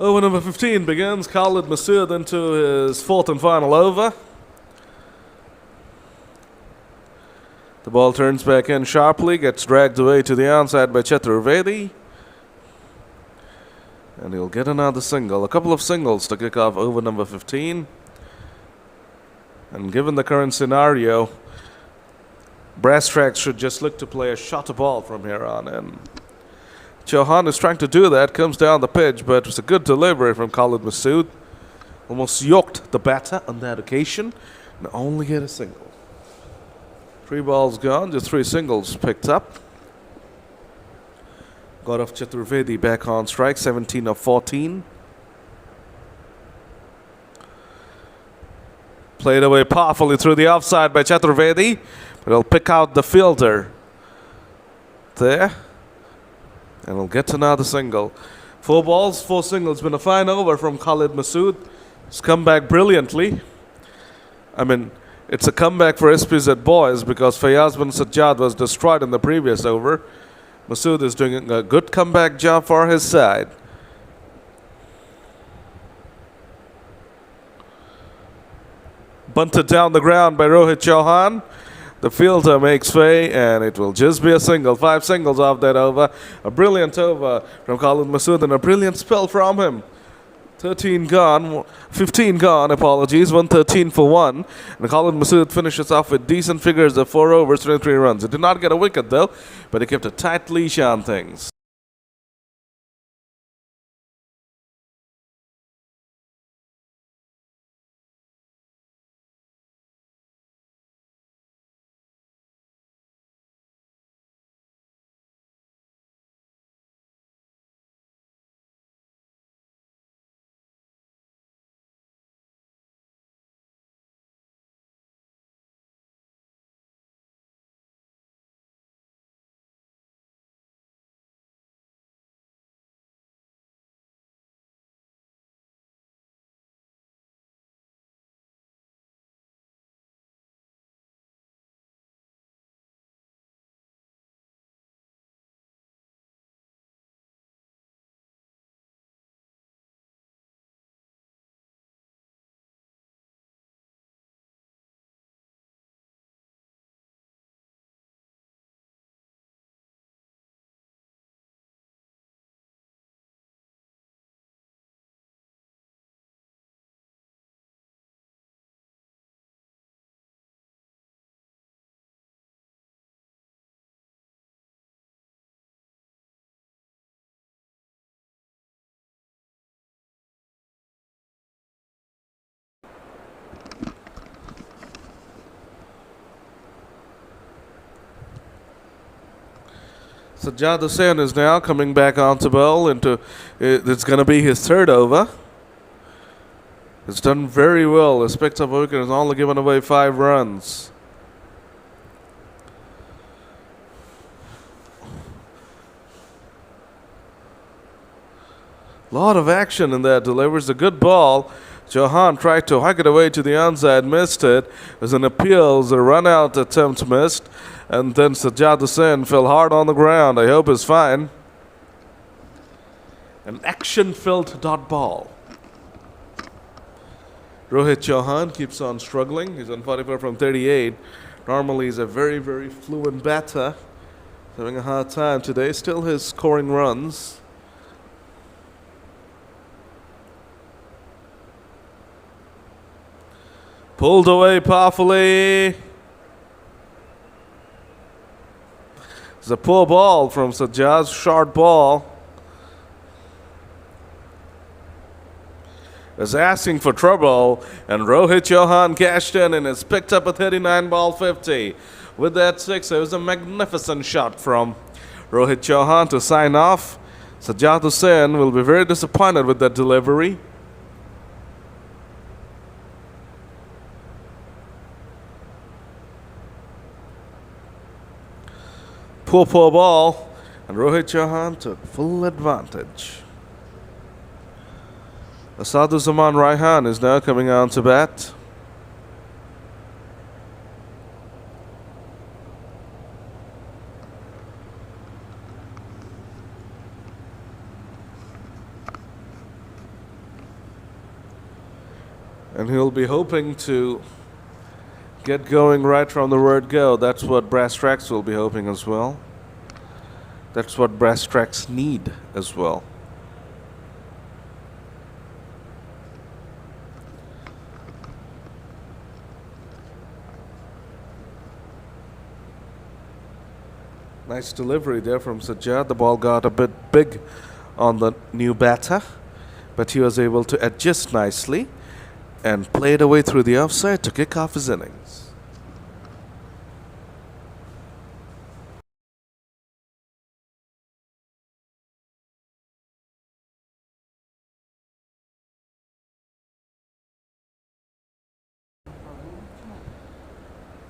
Over number 15 begins. Khalid Masood into his fourth and final over. The ball turns back in sharply, gets dragged away to the onside by Chaturvedi. And he'll get another single. A couple of singles to kick off over number 15. And given the current scenario, Brass Tracks should just look to play a shot ball from here on in. Chauhan is trying to do that, comes down the pitch, but it was a good delivery from Khalid Masood. Almost yoked the batter on that occasion and only hit a single. 3 balls gone, just 3 singles picked up. Got off Chaturvedi back on strike, 17 of 14. Played away powerfully through the offside by Chaturvedi, but he'll pick out the fielder there. And we'll get to another single. 4 balls, 4 singles. Been a fine over from Khalid Masood. He's come back brilliantly. I mean, it's a comeback for SPZ Boyz because Fayaz bin Sajjad was destroyed in the previous over. Masood is doing a good comeback job for his side. Bunted down the ground by Rohit Chauhan. The fielder makes way, and it will just be a single. 5 singles off that over. A brilliant over from Khalid Masood and a brilliant spell from him. 13 gone, 15 gone, apologies, 113 for 1. And Khalid Masood finishes off with decent figures of 4 overs, 23 runs. He did not get a wicket though, but he kept a tight leash on things. Sajjad Hussain is now coming back onto bowl into it's going to be his 3rd over. It's done very well. He's picked up a wicket and has only given away 5 runs. Lot of action in that. Delivers a good ball. Chauhan tried to hug it away to the onside, missed it. As an appeals, a run-out attempt missed. And then Sajjad Hussain fell hard on the ground. I hope he's fine. An action-filled dot ball. Rohit Chauhan keeps on struggling. He's on 44 from 38. Normally he's a very, very fluent batter. He's having a hard time today. Still he's scoring runs. Pulled away powerfully. It's a poor ball from Sajjad's short ball. Is asking for trouble, and Rohit Chauhan cashed in and has picked up a 39 ball 50. With that 6, it was a magnificent shot from Rohit Chauhan to sign off. Sajjad Hussain will be very disappointed with that delivery. Poor ball, and Rohit Chauhan took full advantage. Asaduzzahman Raihan is now coming on to bat. And he'll be hoping to get going right from the word go. That's what Brass Tracks will be hoping as well. That's what Brass Tracks need as well. Nice delivery there from Sajjad. The ball got a bit big on the new batter, but he was able to adjust nicely and play it away through the offside to kick off his innings.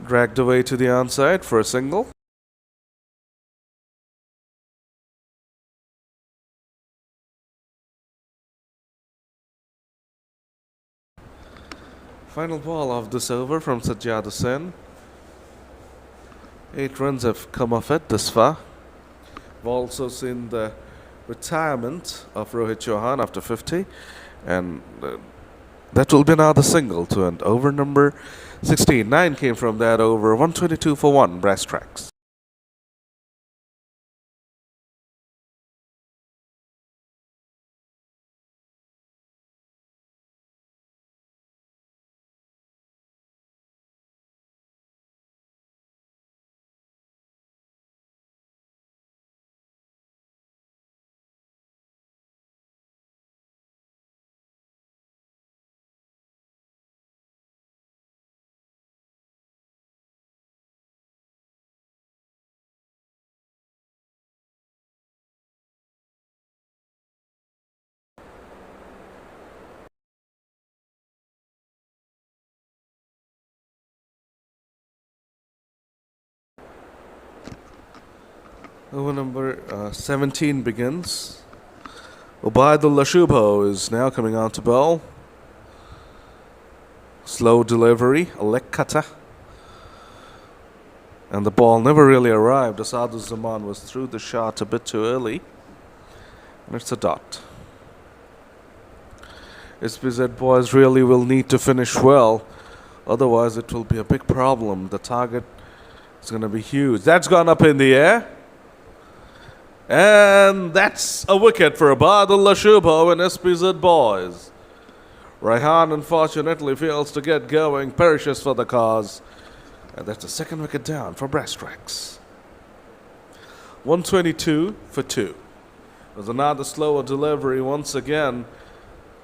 Dragged away to the onside for a single. Final ball of this over from Sajjad Hussain. 8 runs have come off it this far. We've also seen the retirement of Rohit Chauhan after 50, and That will be another single to end over number 16. 9 came from that over. 122 for 1, brass tracks. Over number 17 begins. Ubaidullah Shubho is now coming on to bowl. Slow delivery, a leg cutter. And the ball never really arrived. Asadu Zaman was through the shot a bit too early. And it's a dot. SPZ Boyz really will need to finish well. Otherwise it will be a big problem. The target is going to be huge. That's gone up in the air. And that's a wicket for Ubaidullah Shubho and SPZ Boyz. Raihan unfortunately fails to get going, perishes for the cause. And that's the second wicket down for brass tracks. 122 for 2. There's another slower delivery once again.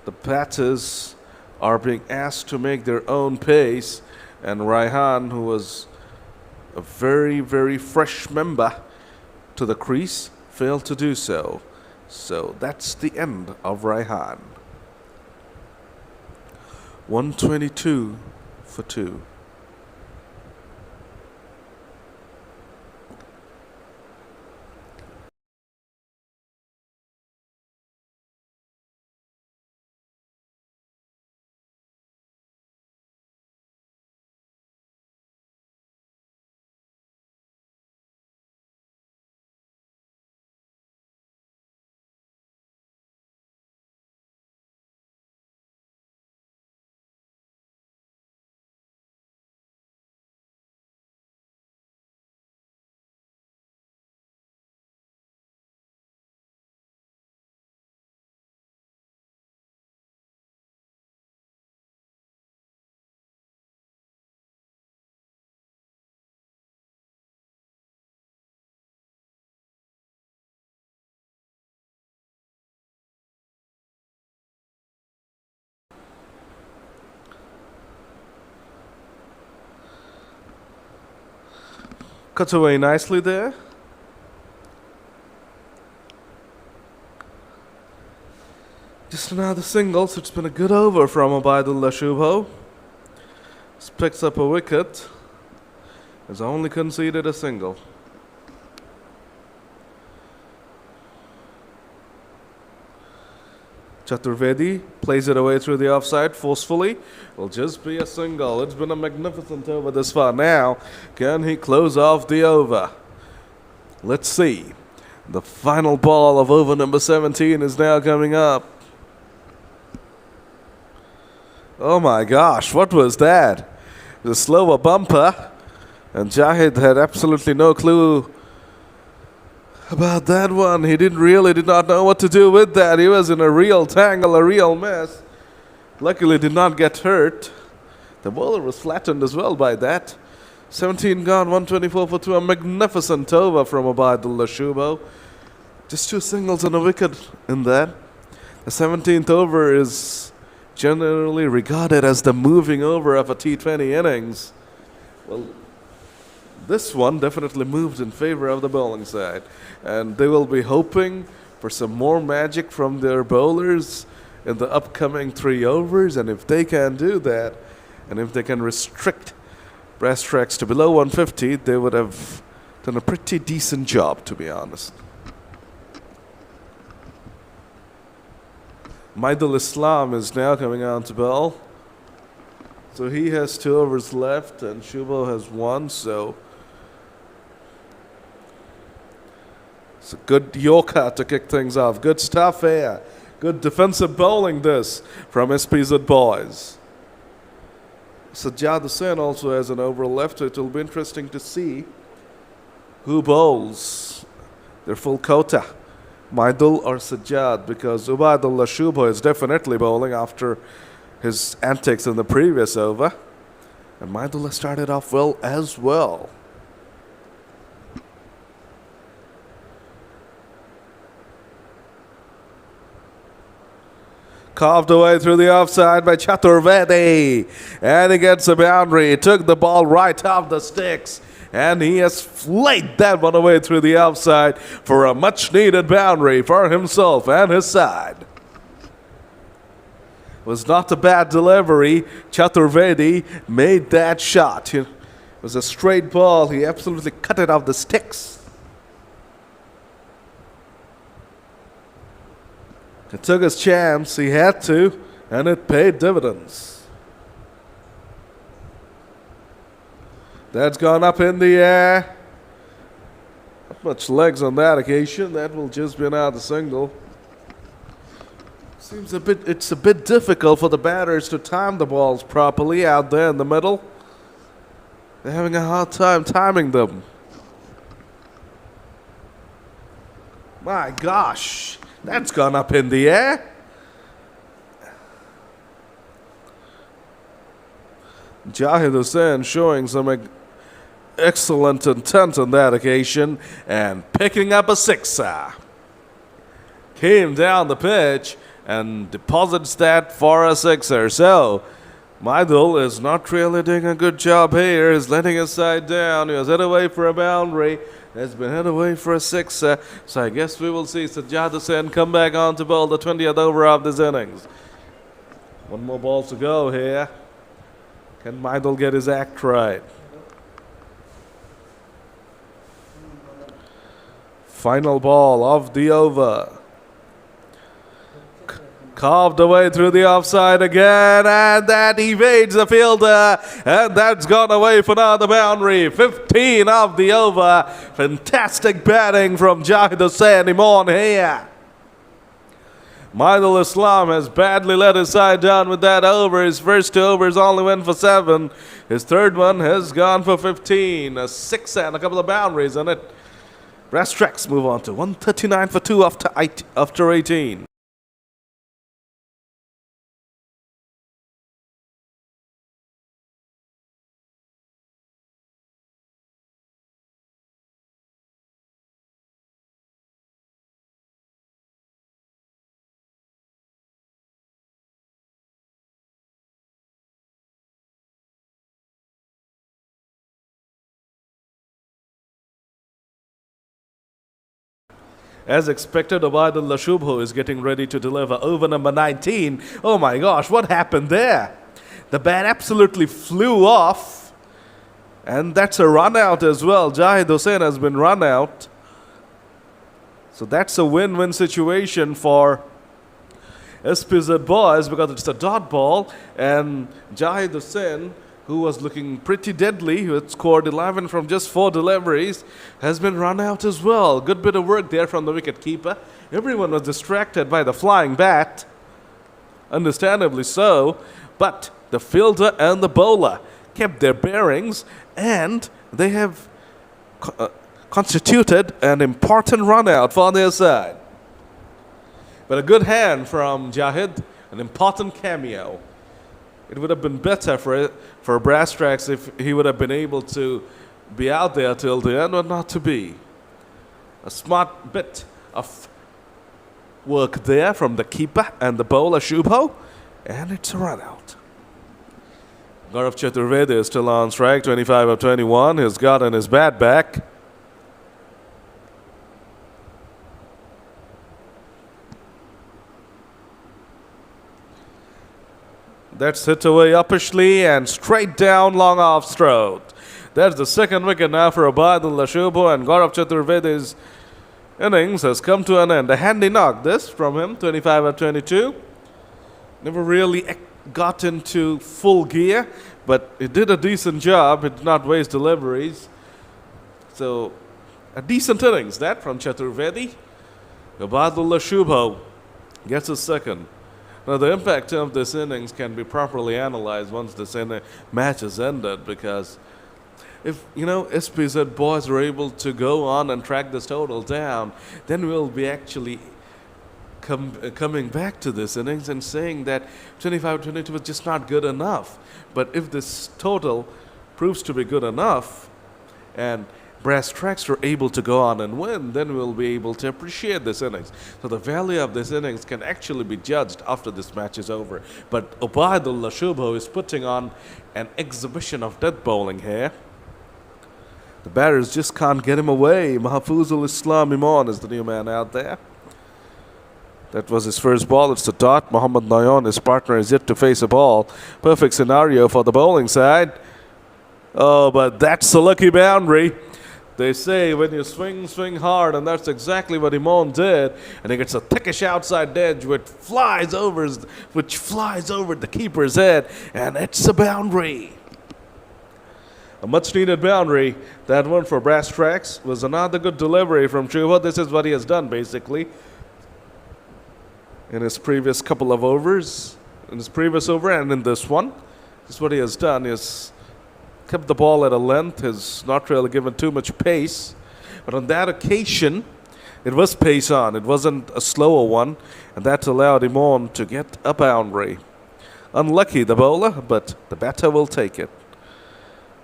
The batters are being asked to make their own pace. And Raihan, who was a very, very fresh member to the crease, failed to do so. So that's the end of Raihan. 122 for 2. Cut away nicely there. Just another single, so it's been a good over from Ubaidullah Shubho. This picks up a wicket. Has only conceded a single. Chaturvedi plays it away through the offside forcefully. It'll just be a single. It's been a magnificent over this far. Now, can he close off the over? Let's see. The final ball of over number 17 is now coming up. Oh my gosh, what was that? The slower bumper. And Jahid had absolutely no clue about that one. He did not know what to do with that. He was in a real tangle, a real mess. Luckily did not get hurt. The bowler was flattened as well by that. 17 gone, 124 for 2. A magnificent over from Ubaidullah Shubho. Just 2 singles and a wicket in that. The 17th over is generally regarded as the moving over of a T20 innings. Well, this one definitely moved in favor of the bowling side. And they will be hoping for some more magic from their bowlers in the upcoming 3 overs. And if they can do that, and if they can restrict brass tracks to below 150, they would have done a pretty decent job, to be honest. Maidul Islam is now coming on to bowl. So he has 2 overs left and Shubho has 1, so it's a good Yorker to kick things off. Good stuff here. Good defensive bowling this from SPZ Boyz. Sajjad Hussain also has an over left. It will be interesting to see who bowls their full quota, Maidul or Sajjad, because Ubaidullah Shubho is definitely bowling after his antics in the previous over. And Maidullah started off well as well. Carved away through the offside by Chaturvedi. And he gets a boundary. He took the ball right off the sticks. And he has flayed that one away through the offside for a much-needed boundary for himself and his side. Was not a bad delivery. Chaturvedi made that shot. It was a straight ball. He absolutely cut it off the sticks. He took his chance. He had to, and it paid dividends. That's gone up in the air. Not much legs on that occasion. That will just be another single. It's a bit difficult for the batters to time the balls properly out there in the middle. They're having a hard time timing them. My gosh, that's gone up in the air. Jahid Hussain showing some excellent intent on that occasion and picking up a sixer. Came down the pitch and deposits that for a sixer. So, Maidul is not really doing a good job here. He's letting his side down. He was hit away for a boundary. Has been hit away for a sixer. So I guess we will see Sajjad Hussain come back on to bowl the 20th over of this innings. One more ball to go here. Can Maidul get his act right? Final ball of the over. Carved away through the offside again, and that evades the fielder, and that's gone away for another boundary. 15 of the over. Fantastic batting from Jahid Hussain Imon here. Maidul Islam has badly let his side down with that over. His first two overs only went for 7. His third one has gone for 15. A 6 and a couple of boundaries on it. Brass Tracks move on to 139 for 2 after 18. As expected, Ubaidullah Shubho is getting ready to deliver over number 19. Oh my gosh, what happened there? The bat absolutely flew off. And that's a run out as well. Jahid Hussain has been run out. So that's a win-win situation for SPZ Boyz because it's a dot ball. And Jahid Hussain, who was looking pretty deadly, who had scored 11 from just 4 deliveries, has been run out as well. Good bit of work there from the wicket-keeper. Everyone was distracted by the flying bat, understandably so, but the fielder and the bowler kept their bearings, and they have constituted an important run-out for their side. But a good hand from Jahid, an important cameo. It would have been better for Brass Tracks if he would have been able to be out there till the end, but not to be. A smart bit of work there from the keeper and the bowler Shubho, and it's a run out. Gaurav Chaturvedi is still on strike, 25 of 21. He's gotten his bat back. That's hit away uppishly and straight down long off stroke. That's the second wicket now for Ubaidullah Shubho, and Gaurav Chaturvedi's innings has come to an end. A handy knock this from him, 25 of 22. Never really got into full gear, but he did a decent job. He did not waste deliveries. So a decent innings that from Chaturvedi. Ubaidullah Shubho Gets a second. Now, the impact of this innings can be properly analyzed once this match is ended, because if, SPZ Boyz are able to go on and track this total down, then we'll be actually coming back to this innings and saying that 25-22 was just not good enough. But if this total proves to be good enough and brass tracks are able to go on and win, then we'll be able to appreciate this innings. So the value of this innings can actually be judged after this match is over. But Ubaidullah Shubho is putting on an exhibition of death bowling here. The batters just can't get him away. Mahfouzul Islam Imam is the new man out there. That was his first ball. It's a dot. Mohammad Nayan, his partner, is yet to face a ball. Perfect scenario for the bowling side. Oh, but that's a lucky boundary. They say when you swing, swing hard, and that's exactly what Imam did. And he gets a thickish outside edge which flies over the keeper's head, and it's a boundary. A much-needed boundary. That one for brass tracks was another good delivery from Shubha. This is what he has done, basically, in his previous couple of overs. In his previous over and in this one. This is what he has done. He has kept the ball at a length, has not really given too much pace. But on that occasion, it was pace on. It wasn't a slower one, and that allowed Imam to get a boundary. Unlucky, the bowler, but the batter will take it.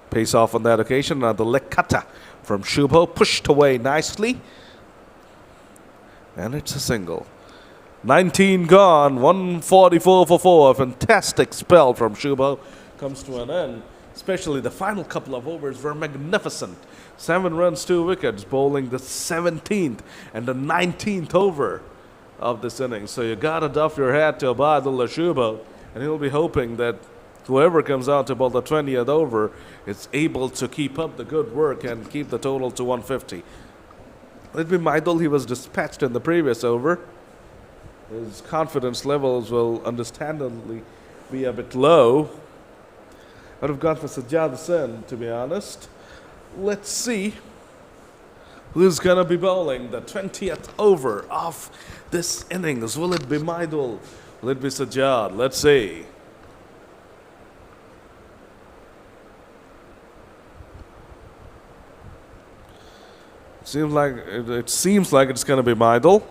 Pace off on that occasion. Now the leg cutter from Shubho, pushed away nicely. And it's a single. 19 gone, 144 for 4. A fantastic spell from Shubho comes to an end. Especially the final couple of overs were magnificent. 7 runs, 2 wickets, bowling the 17th and the 19th over of this innings. So you got to doff your hat to Ubaidullah Shubho, and he'll be hoping that whoever comes out to bowl the 20th over is able to keep up the good work and keep the total to 150. Let me Maidul, he was dispatched in the previous over. His confidence levels will understandably be a bit low. I would have gone for Sajjad Hussain, to be honest. Let's see who's going to be bowling the 20th over of this innings. Will it be Maidul? Will it be Sajjad? Let's see. It seems like it's going to be Maidul.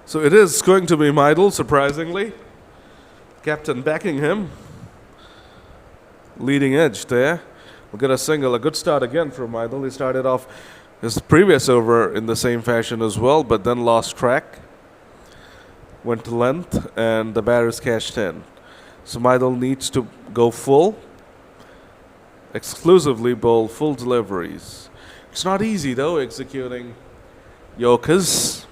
So it is going to be Maidul, surprisingly. Captain backing him. Leading edge there. We'll get a single. A good start again from Maidul. He started off his previous over in the same fashion as well, but then lost track. Went to length, and the batters cashed in. So Maidul needs to go full. Exclusively bowl full deliveries. It's not easy, though, executing Yorkers.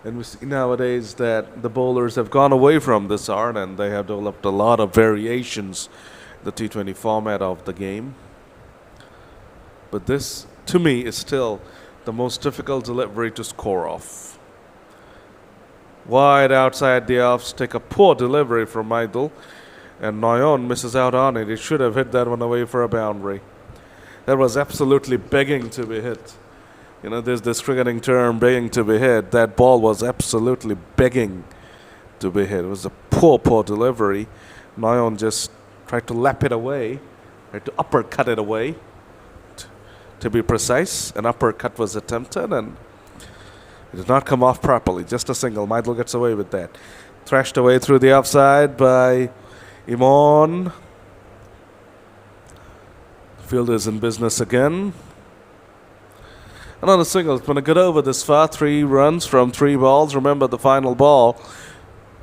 And we see nowadays that the bowlers have gone away from this art, and they have developed a lot of variations in the T20 format of the game. But this, to me, is still the most difficult delivery to score off. Wide outside the offs, take a poor delivery from Maidul, and Nayan misses out on it. He should have hit that one away for a boundary. That was absolutely begging to be hit. You know, there's this cricketing term, begging to be hit. That ball was absolutely begging to be hit. It was a poor, poor delivery. Nayan just tried to lap it away, tried to uppercut it away. To be precise, an uppercut was attempted, and it did not come off properly. Just a single. Maidul gets away with that. Thrashed away through the offside by Imam. Field is in business again. And on a single, it's going to get over this far. 3 runs from 3 balls. Remember the final ball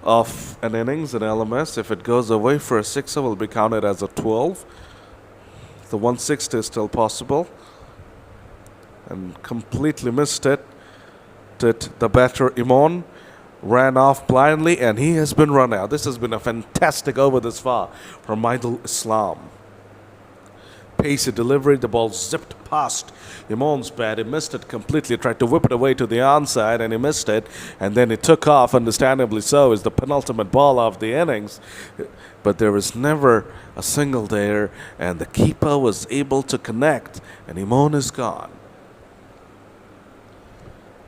of an innings in LMS. If it goes away for a sixer, will be counted as a 12. The 160 is still possible. And completely missed it. The batter Imon ran off blindly, and he has been run out. This has been a fantastic over this far from Maidul Islam. Pacey delivery, the ball zipped past Imon's bat. He missed it completely, tried to whip it away to the onside, and he missed it. And then it took off, understandably so, is the penultimate ball of the innings. But there was never a single there, and the keeper was able to connect, and Imon is gone.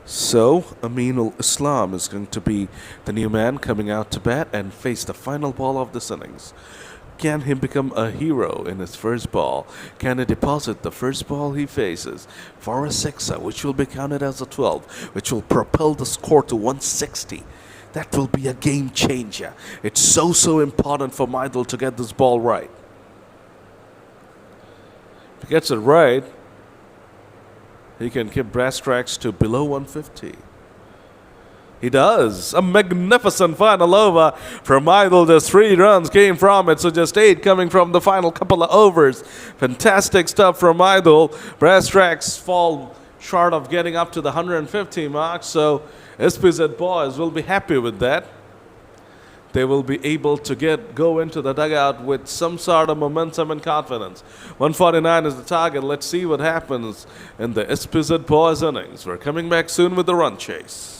So, Aminul Islam is going to be the new man coming out to bat and face the final ball of this innings. Can he become a hero in his first ball? Can he deposit the first ball he faces for a sixer, which will be counted as a 12, which will propel the score to 160? That will be a game changer. It's so important for Maidul to get this ball right. If he gets it right, he can keep brass tracks to below 150. He does. A magnificent final over from Maidul. Just 3 runs came from it, so just 8 coming from the final couple of overs. Fantastic stuff from Maidul. Brass tracks fall short of getting up to the 150 mark, so SPZ Boyz will be happy with that. They will be able to go into the dugout with some sort of momentum and confidence. 149 is the target. Let's see what happens in the SPZ Boyz innings. We're coming back soon with the run chase.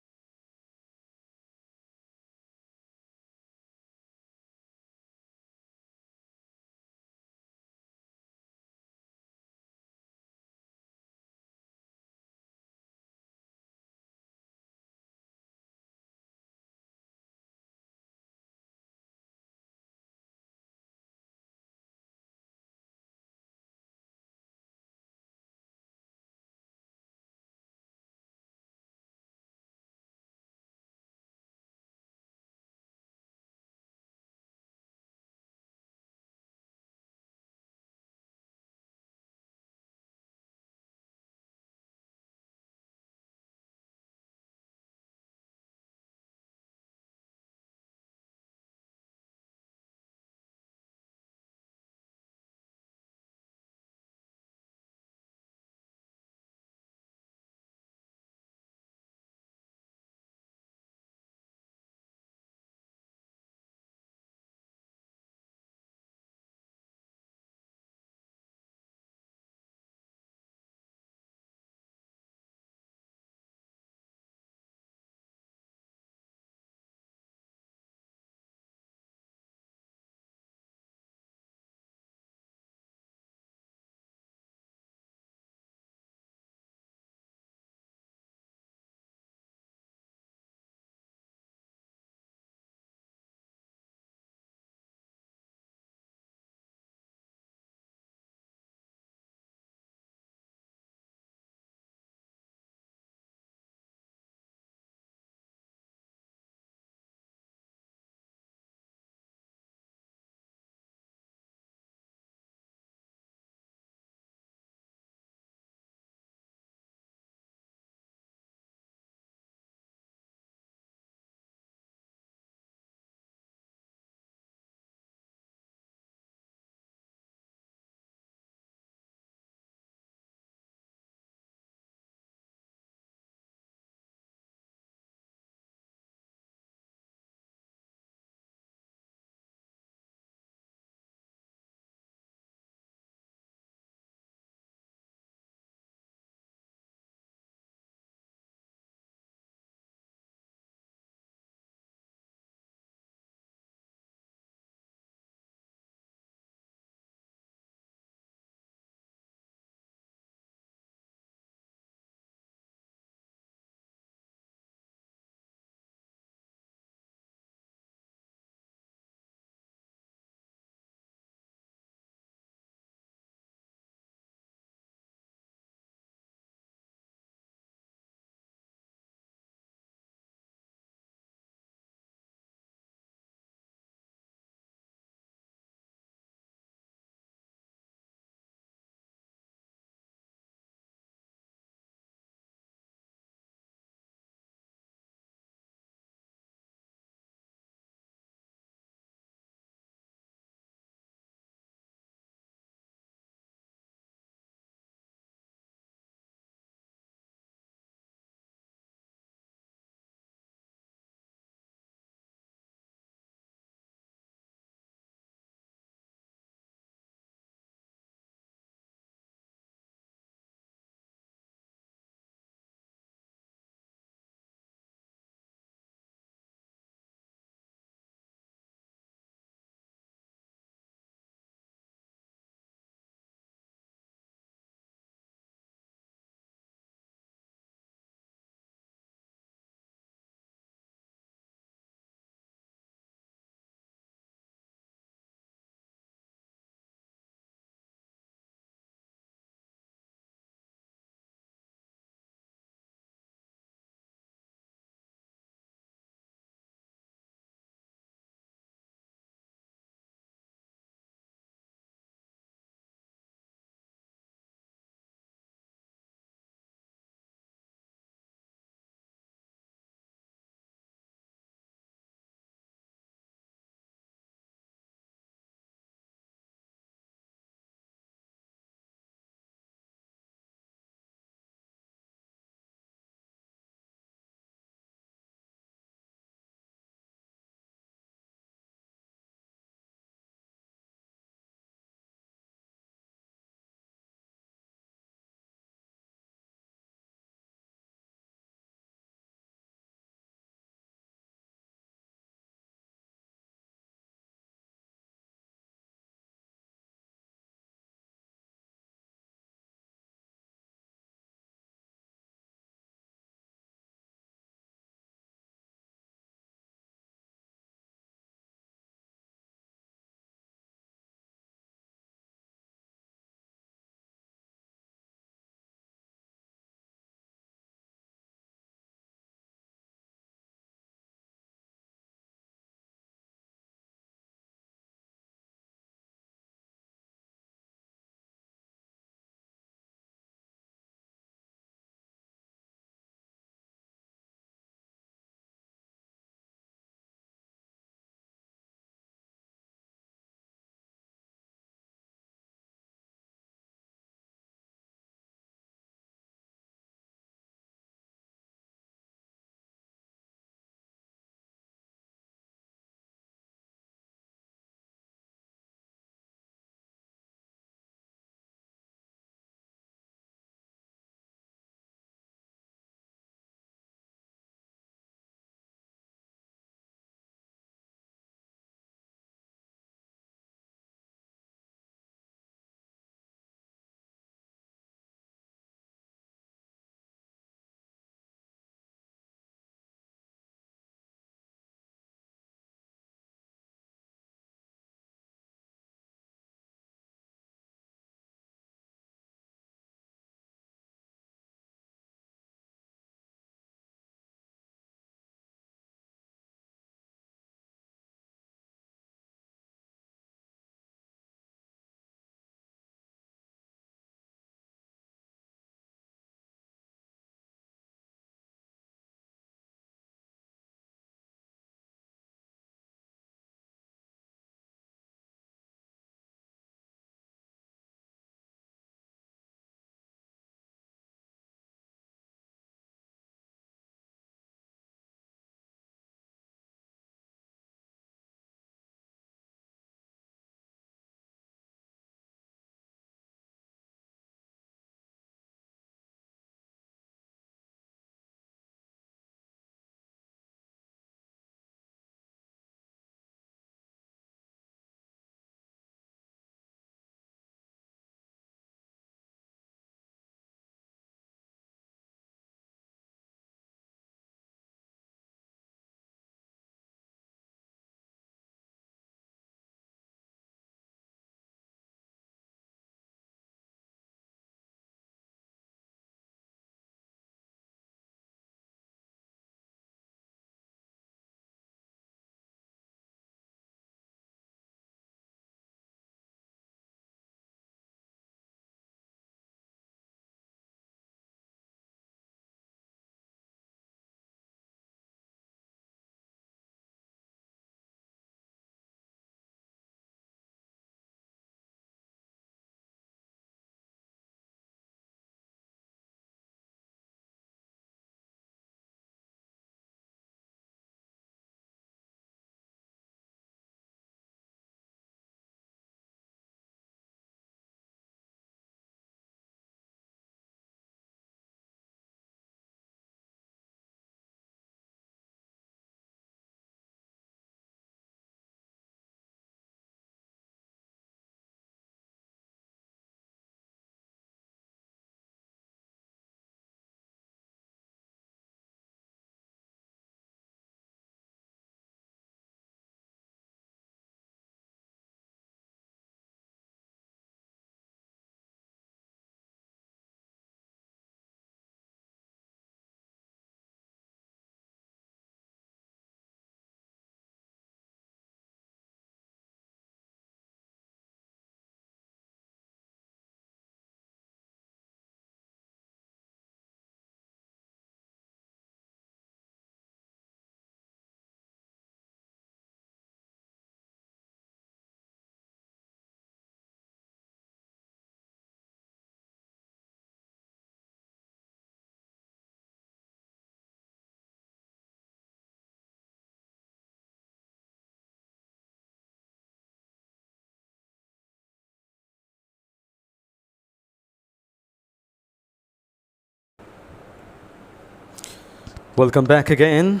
Welcome back again.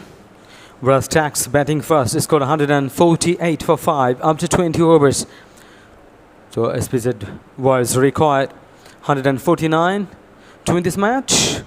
Brass Tacks batting first. It scored 148 for 5 up to 20 overs. So SPZ Boyz required 149 to win this match.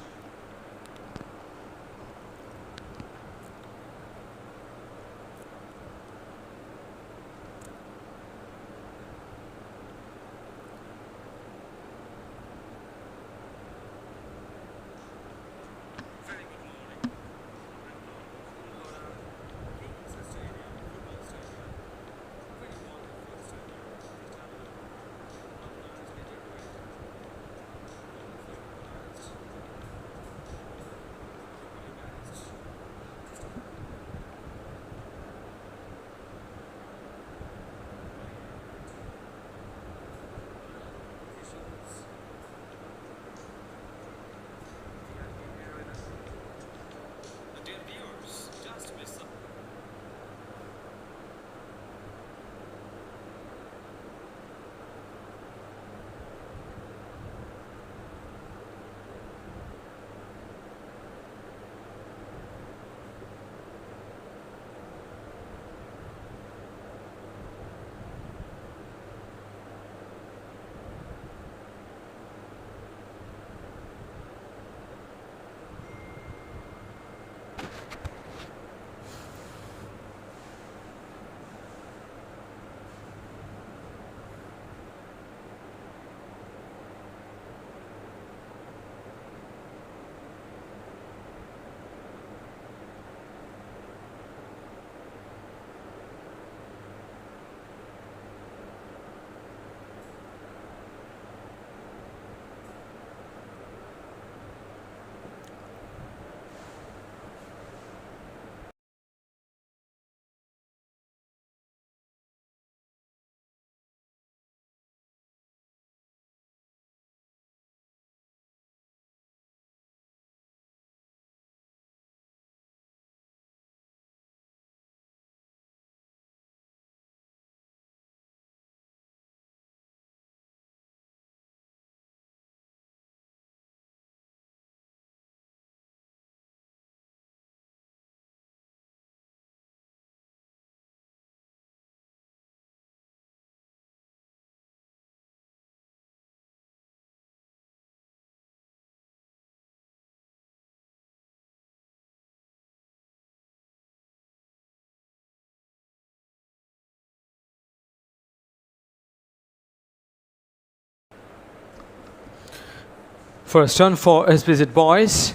First run for SPZ Boyz.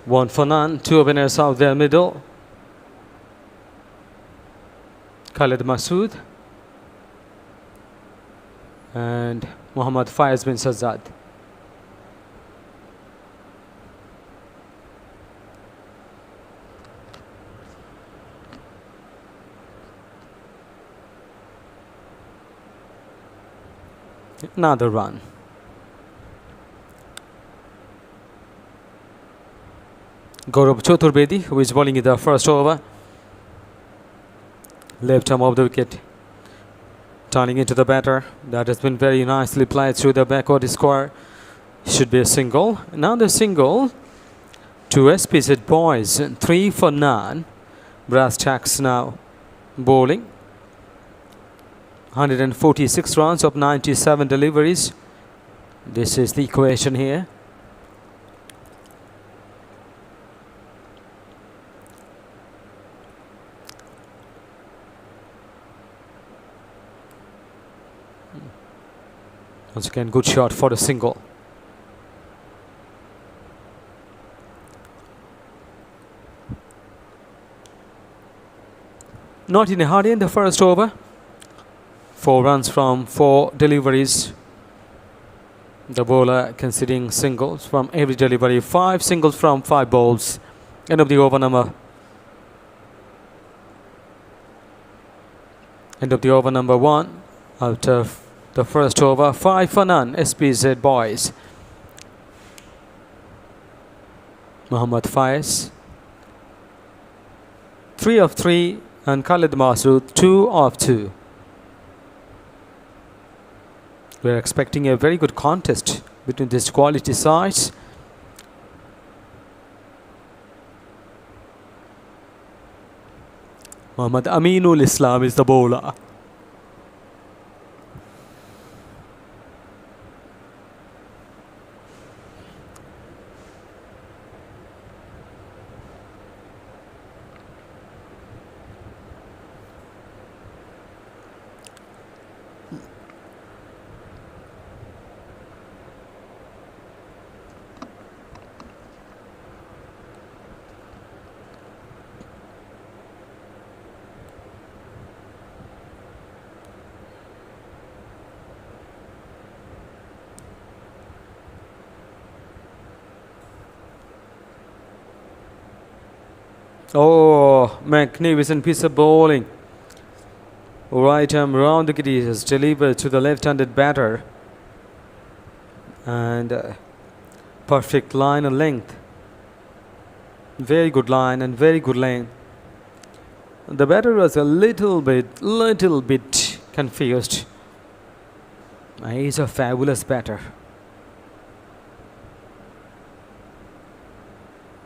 1 for none. 2 openers out there middle. Khalid Masood and Muhammad Faiz bin Sajjad. Another run. Gaurav Chaturvedi, who is bowling in the first over. Left arm of the wicket, turning into the batter. That has been very nicely played through the backward square. Should be a single. Another single to SPZ Boyz. 3 for none. Brass Tacks now bowling. 146 runs of 97 deliveries. This is the equation here. Once again, good shot for the single. Not in a hurry in the first over. 4 runs from 4 deliveries. The bowler conceding singles from every delivery. 5 singles from 5 balls. End of the over number. End of the over number 1 out of the first over. 5 for none. SPZ Boyz. Muhammad Faiz 3 of 3 and Khalid Masood 2 of 2. We're expecting a very good contest between these quality sides. Muhammad Aminul Islam is the bowler. Oh, magnificent piece of bowling. Right arm round the crease is delivered to the left-handed batter. And perfect line and length. Very good line and very good length. The batter was a little bit confused. He's a fabulous batter.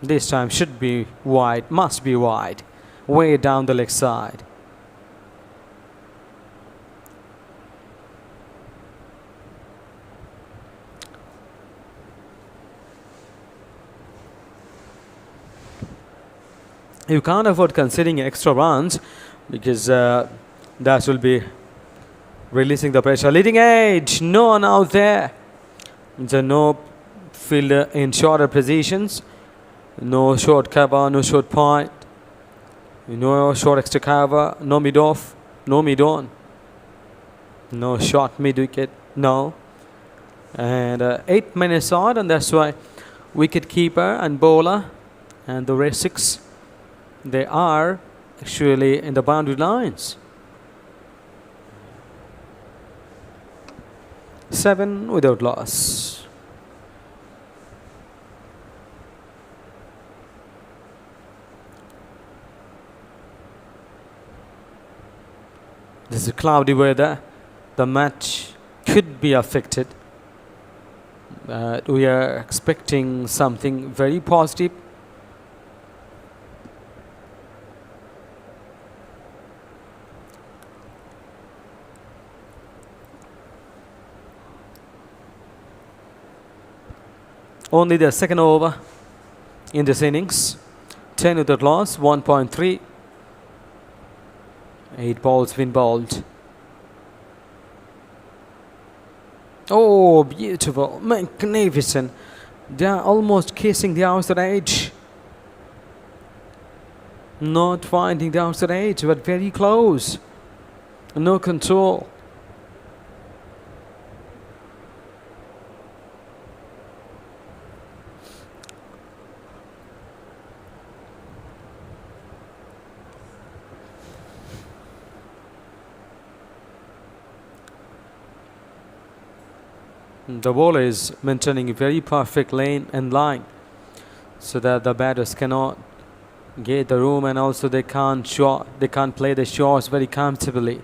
This time should be wide, must be wide, way down the leg side. You can't afford conceding extra runs because that will be releasing the pressure. Leading edge, no one out there. So no fielder in shorter positions. No short cover, no short point, no short extra cover, no mid off, no mid on, no short mid wicket, no. And 8 men aside, and that's why wicket keeper and bowler and the rest 6, they are actually in the boundary lines. 7 without loss. This is cloudy weather. The match could be affected. We are expecting something very positive. Only the second over in this innings. 10 without loss, 1.3. 8 balls been bowled. Oh, beautiful, magnificent. They are almost kissing the outside edge. Not finding the outside edge, but very close. No control. The bowler is maintaining a very perfect lane and line so that the batters cannot get the room, and also they can't play the shots very comfortably.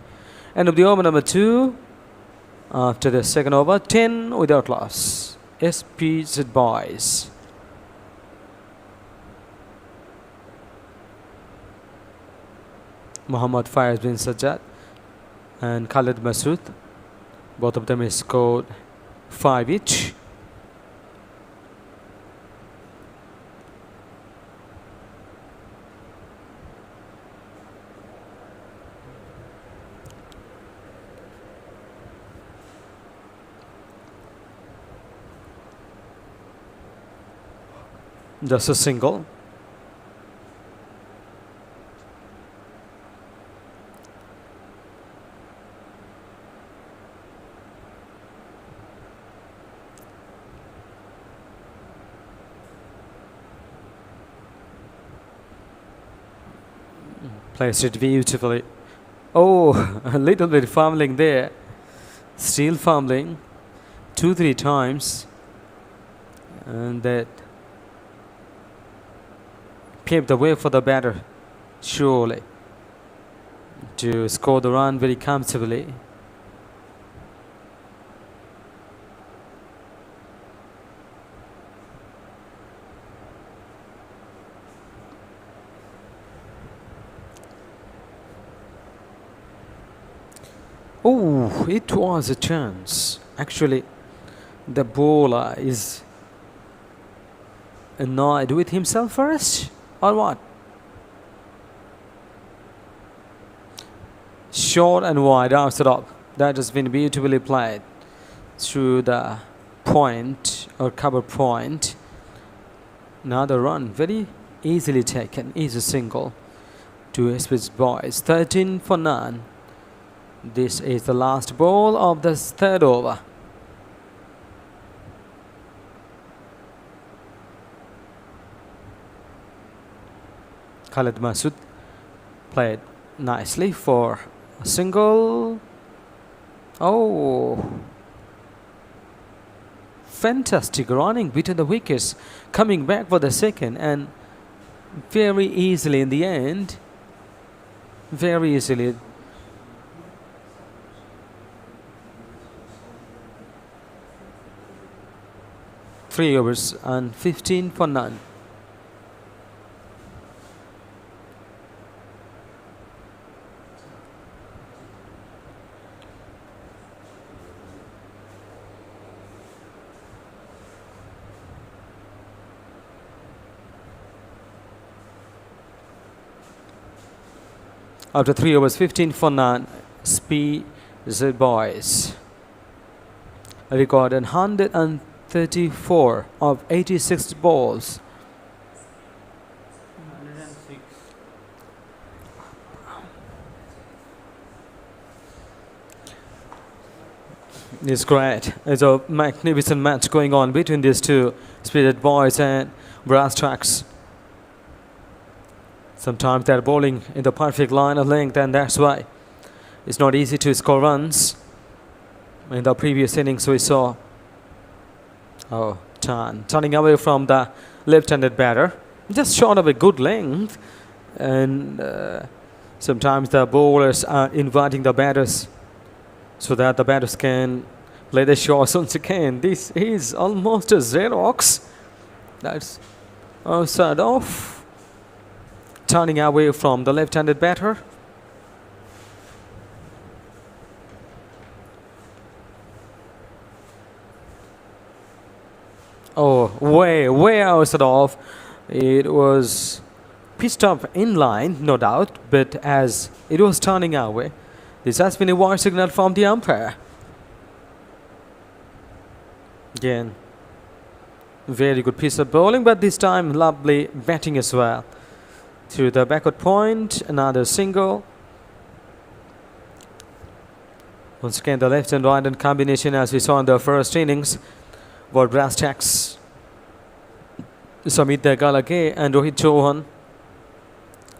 End of the over number 2 after the second over. 10 without loss. SPZ Boyz. Muhammad Faiz bin Sajjad and Khalid Masood. Both of them have scored 5 each. Just a single. Placed it beautifully. Oh, a little bit fumbling there. Still fumbling 2-3 times. And that paved the way for the batter, surely, to score the run very comfortably. Oh, it was a chance. Actually, the bowler is annoyed with himself first, or what? Short and wide outside up. That has been beautifully played through the point or cover point. Another run, very easily taken, easy single to SPZ Boyz. 13 for none. This is the last ball of the third over. Khalid Masood played nicely for a single. Oh, fantastic running between the wickets, coming back for the second, and very easily in the end. Very easily. Three overs and 15 for none. After 3 overs, 15 for none, SPZ Boyz recorded 134 of 86 balls. 106. It's great. It's a magnificent match going on between these two, SPZ Boyz and Brass Tracks. Sometimes they're bowling in the perfect line of length, and that's why it's not easy to score runs. In the previous innings, we saw turning away from the left-handed batter, just short of a good length, and sometimes the bowlers are inviting the batters so that the batters can play the shots once again. This is almost a Xerox. That's outside off. Turning away from the left-handed batter. Oh, way outside off. It was pitched up in line, no doubt, but as it was turning away, this has been a wide signal from the umpire. Again, very good piece of bowling, but this time lovely batting as well. To the backward point, another single. Once again, the left and right hand combination, as we saw in the first innings, were Brass Tacks, Samit Degalage and Rohit Chauhan.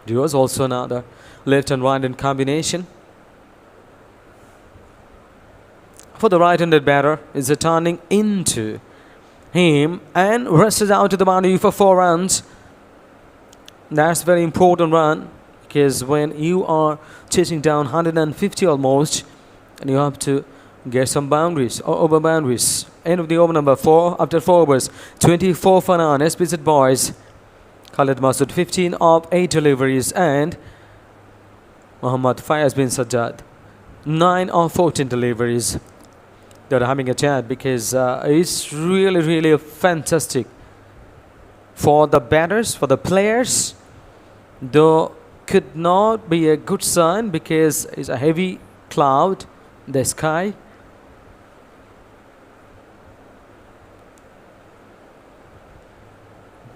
There was also another left and right hand combination. For the right-handed batter, is a turning into him and rushes out to the boundary for 4 runs. That's very important run, because when you are chasing down 150 almost, and you have to get some boundaries or over boundaries. End of the over number 4 after 4 overs. 24 for none. SPZ Boyz. Khalid Masood 15 of 8 deliveries, and Mohammad Fayaz bin Sajjad 9 of 14 deliveries. They're having a chat because it's really fantastic for the batters, for the players. Though could not be a good sign because it's a heavy cloud in the sky.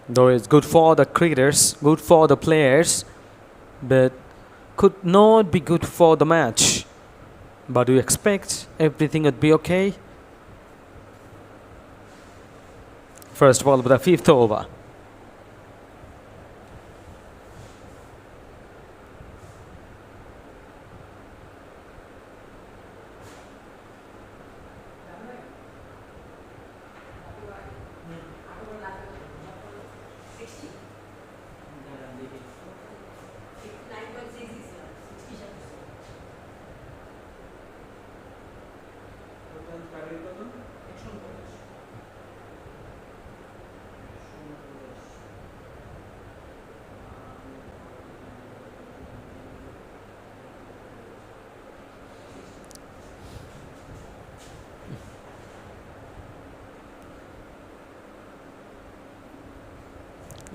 Though it's good for the cricketers, good for the players, but could not be good for the match. But we expect everything would be okay. First ball of the 5th over.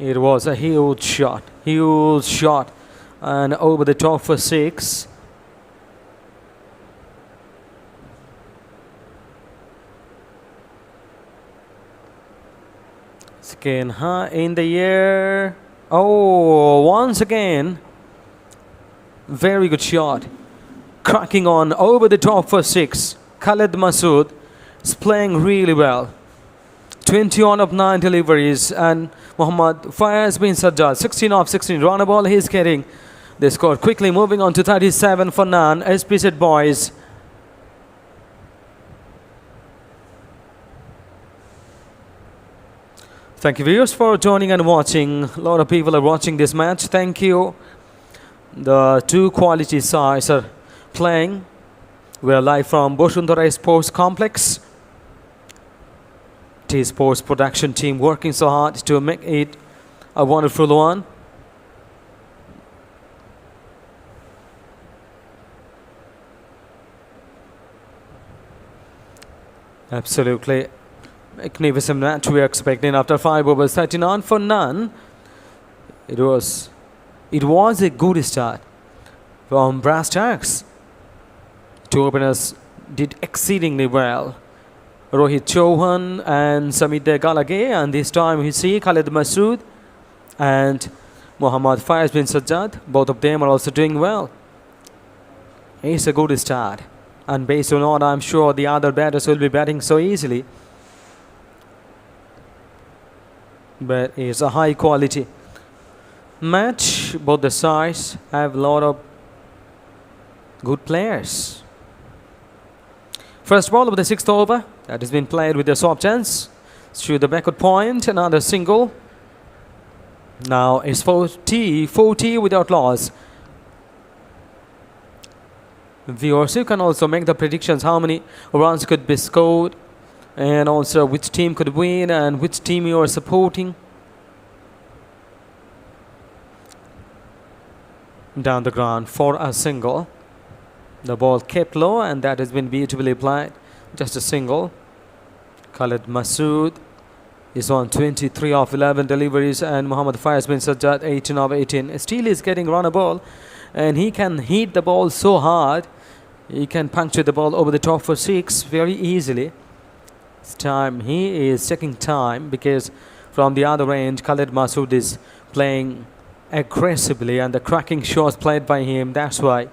It was a huge shot. Huge shot. And over the top for 6. Again, high in the air. Oh, once again. Very good shot. Cracking on over the top for 6. Khaled Masood is playing really well. 20 of 9 deliveries, and Mohammad Fayaz bin Sajjad 16 of 16. Run a ball he's getting. They scored quickly, moving on to 37 for none. SPZ Boyz. Thank you viewers for joining and watching. A lot of people are watching this match. Thank you. The two quality sides are playing. We are live from Boshundara Sports Complex. TSports production team working so hard to make it a wonderful one. Absolutely magnificent match we are expecting after 5 overs, 39 for none. It was a good start from Brass Tacks. Two openers did exceedingly well. Rohit Chauhan and Samit Galage, and this time we see Khaled Masood and Mohammad Fayaz bin Sajjad. Both of them are also doing well. It's a good start, and based on what I'm sure the other batters will be batting so easily. But it's a high quality match. Both the sides have a lot of good players. First ball of the 6th over that has been played with the soft chance through the backward point. Another single. Now it's 40 without loss. Viewers, you can also make the predictions how many runs could be scored, and also which team could win and which team you are supporting. Down the ground for a single. The ball kept low, and that has been beautifully played. Just a single. Khaled Masood is on 23 of 11 deliveries, and Mohammad Fayaz bin Sajjad 18 of 18. Still is getting run a ball, and he can hit the ball so hard. He can puncture the ball over the top for 6 very easily. This time he is taking time, because from the other end Khaled Masood is playing aggressively, and the cracking shots played by him, that's why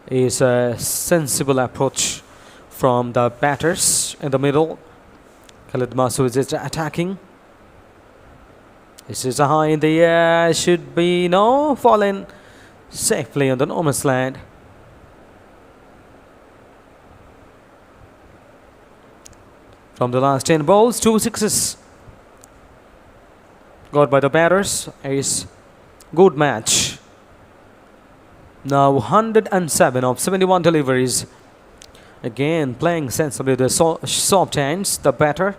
is a sensible approach from the batters in the middle. Khaled Masood is attacking. This is a high in the air, should be no, falling safely on the no man's land. From the last 10 balls, 2 sixes got by the batters. Is good match. Now 107 of 71 deliveries. Again playing sensibly the soft hands. The batter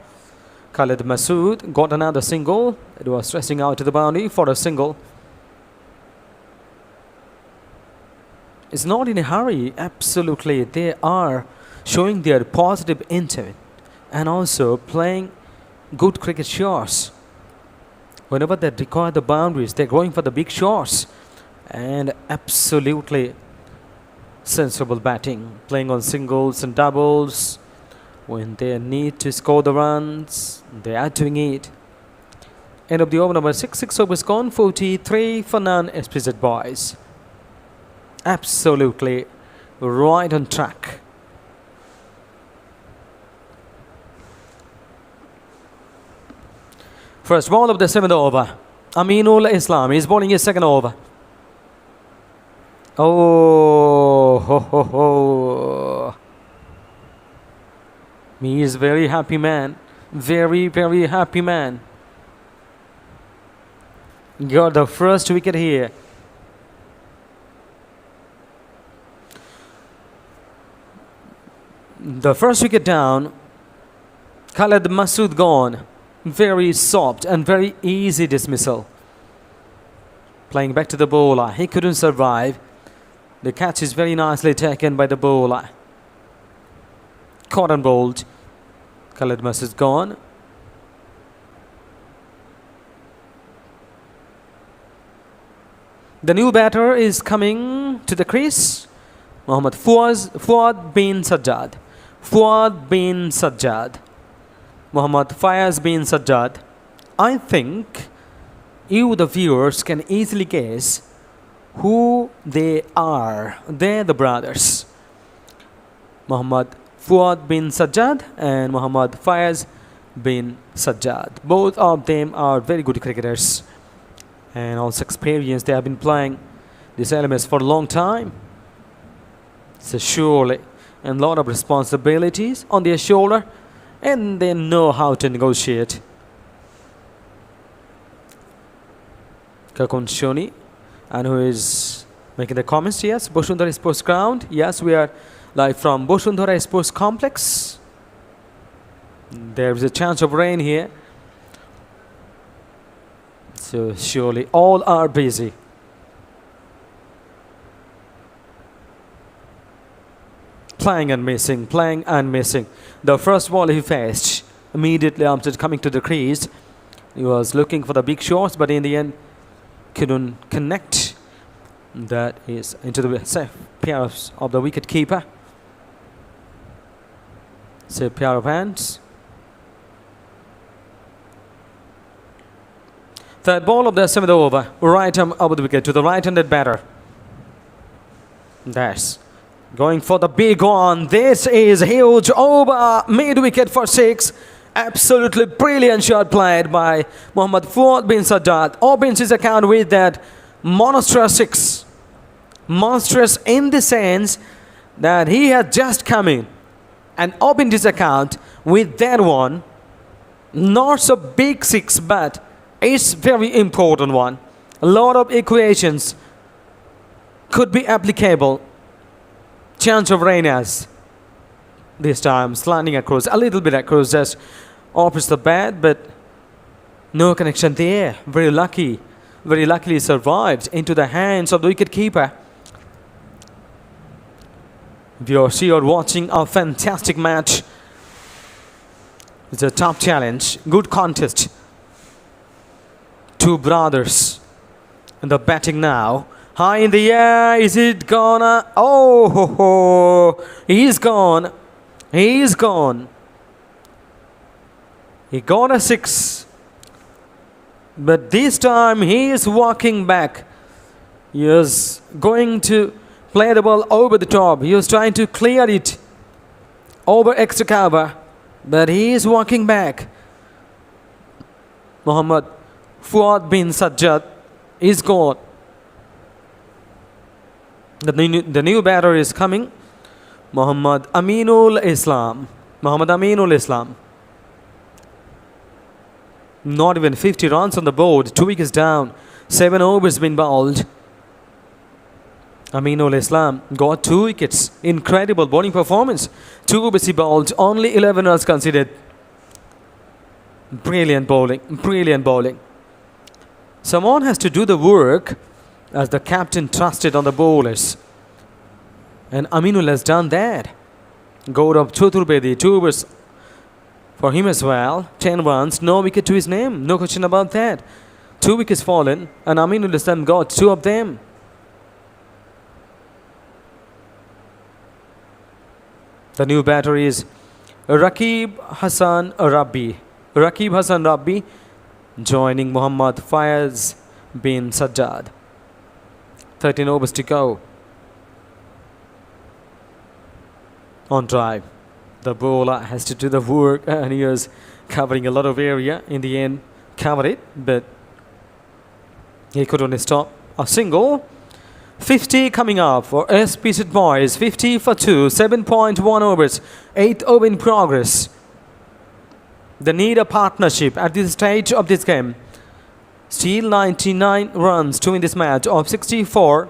Khaled Masood got another single. It was stretching out to the boundary for a single. It's not in a hurry. Absolutely, they are showing their positive intent and also playing good cricket shots. Whenever they require the boundaries, they're going for the big shots. And absolutely sensible batting, playing on singles and doubles. When they need to score the runs, they are doing it. End of the over number 6. 6 overs gone, 43 for none. SPZ Boyz. Absolutely right on track. First ball of the 7th over. Aminul Islam is bowling his second over. Oh, ho, ho, ho. He is very happy man. Very, very happy man. Got the first wicket here. The first wicket down. Khaled Masood gone. Very soft and very easy dismissal. Playing back to the bowler. He couldn't survive. The catch is very nicely taken by the bowler. Caught and bowled. Khaled Masood gone. The new batter is coming to the crease. Mohammad Fuad bin Sajjad. Fuad bin Sajjad. Mohammad Fayaz bin Sajjad. I think you, the viewers, can easily guess who they are. They're the brothers. Mohammad Fuad bin Sajjad and Mohammad Fayaz bin Sajjad. Both of them are very good cricketers and also experienced. They have been playing these elements for a long time. So surely a lot of responsibilities on their shoulder, and they know how to negotiate. Kakun Shoni, and who is making the comments? Yes, Boshundhara Sports Ground. Yes, we are live from Boshundhara Sports Complex. There is a chance of rain here, so surely all are busy. Playing and missing, playing and missing. The first ball he faced immediately after coming to the crease, he was looking for the big shots, but in the end couldn't connect. That is into the safe pair of the wicket keeper. Safe pair of hands. Third ball of the 7th over, right arm over the wicket to the right-handed batter. That's going for the big one. This is huge over mid-wicket for 6. Absolutely brilliant shot played by Mohammad Fuad bin Sajjad. Opens his account with that monstrous 6. Monstrous in the sense that he had just come in and opened his account with that one. Not so big 6, but it's very important one. A lot of equations could be applicable. Chance of rain as this time slanting across, a little bit across, just opens the bat, but no connection there. Very luckily survived into the hands of the wicket keeper. Viewers, you are watching a fantastic match. It's a tough challenge, good contest. Two brothers and the batting now. High in the air, is it gonna? Oh, he's gone. He's gone. He got a 6. But this time he is walking back. He is going to play the ball over the top. He was trying to clear it over extra cover, but he is walking back. Mohammad Fuad bin Sajjad is gone. The new batter is coming. Muhammad Aminul Islam. Muhammad Aminul Islam. Not even 50 runs on the board. 2 wickets down. 7 overs been bowled. Aminul Islam got 2 wickets. Incredible bowling performance. 2 overs he bowled. Only 11 runs considered. Brilliant bowling. Brilliant bowling. Someone has to do the work, as the captain trusted on the bowlers. And Aminul has done that. Gaurav Chaturvedi, 2 overs for him as well. 10 runs, no wicket to his name. No question about that. 2 wickets fallen, and Aminul Islam got 2 of them. The new batter is Rakib Hassan Rabbi. Rakib Hassan Rabbi joining Mohammad Fayaz bin Sajjad. 13 overs to go. On drive, the bowler has to do the work, and he is covering a lot of area. In the end, covered it, but he could only stop a single. 50 coming up for SPZ Boyz. 50 for 2, 7.1 overs, 8th over in progress. They need a partnership at this stage of this game. Still 99 runs to win this match of 64.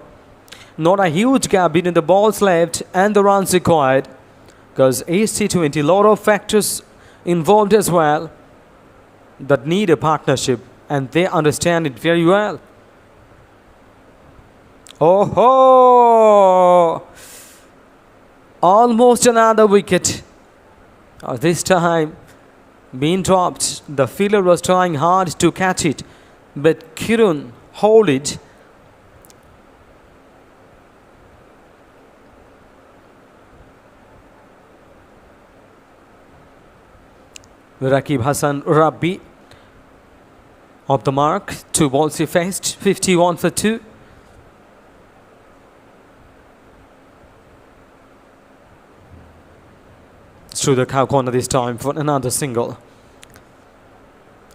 Not a huge gap between the balls left and the runs required, because it's T20, a lot of factors involved as well that need a partnership, and they understand it very well. Oh ho! Almost another wicket. This time being dropped. The fielder was trying hard to catch it, but couldn't hold it. Rakib Hassan Rabbi off the mark. 2 balls he faced. 51 for 2. Through the cow corner this time for another single.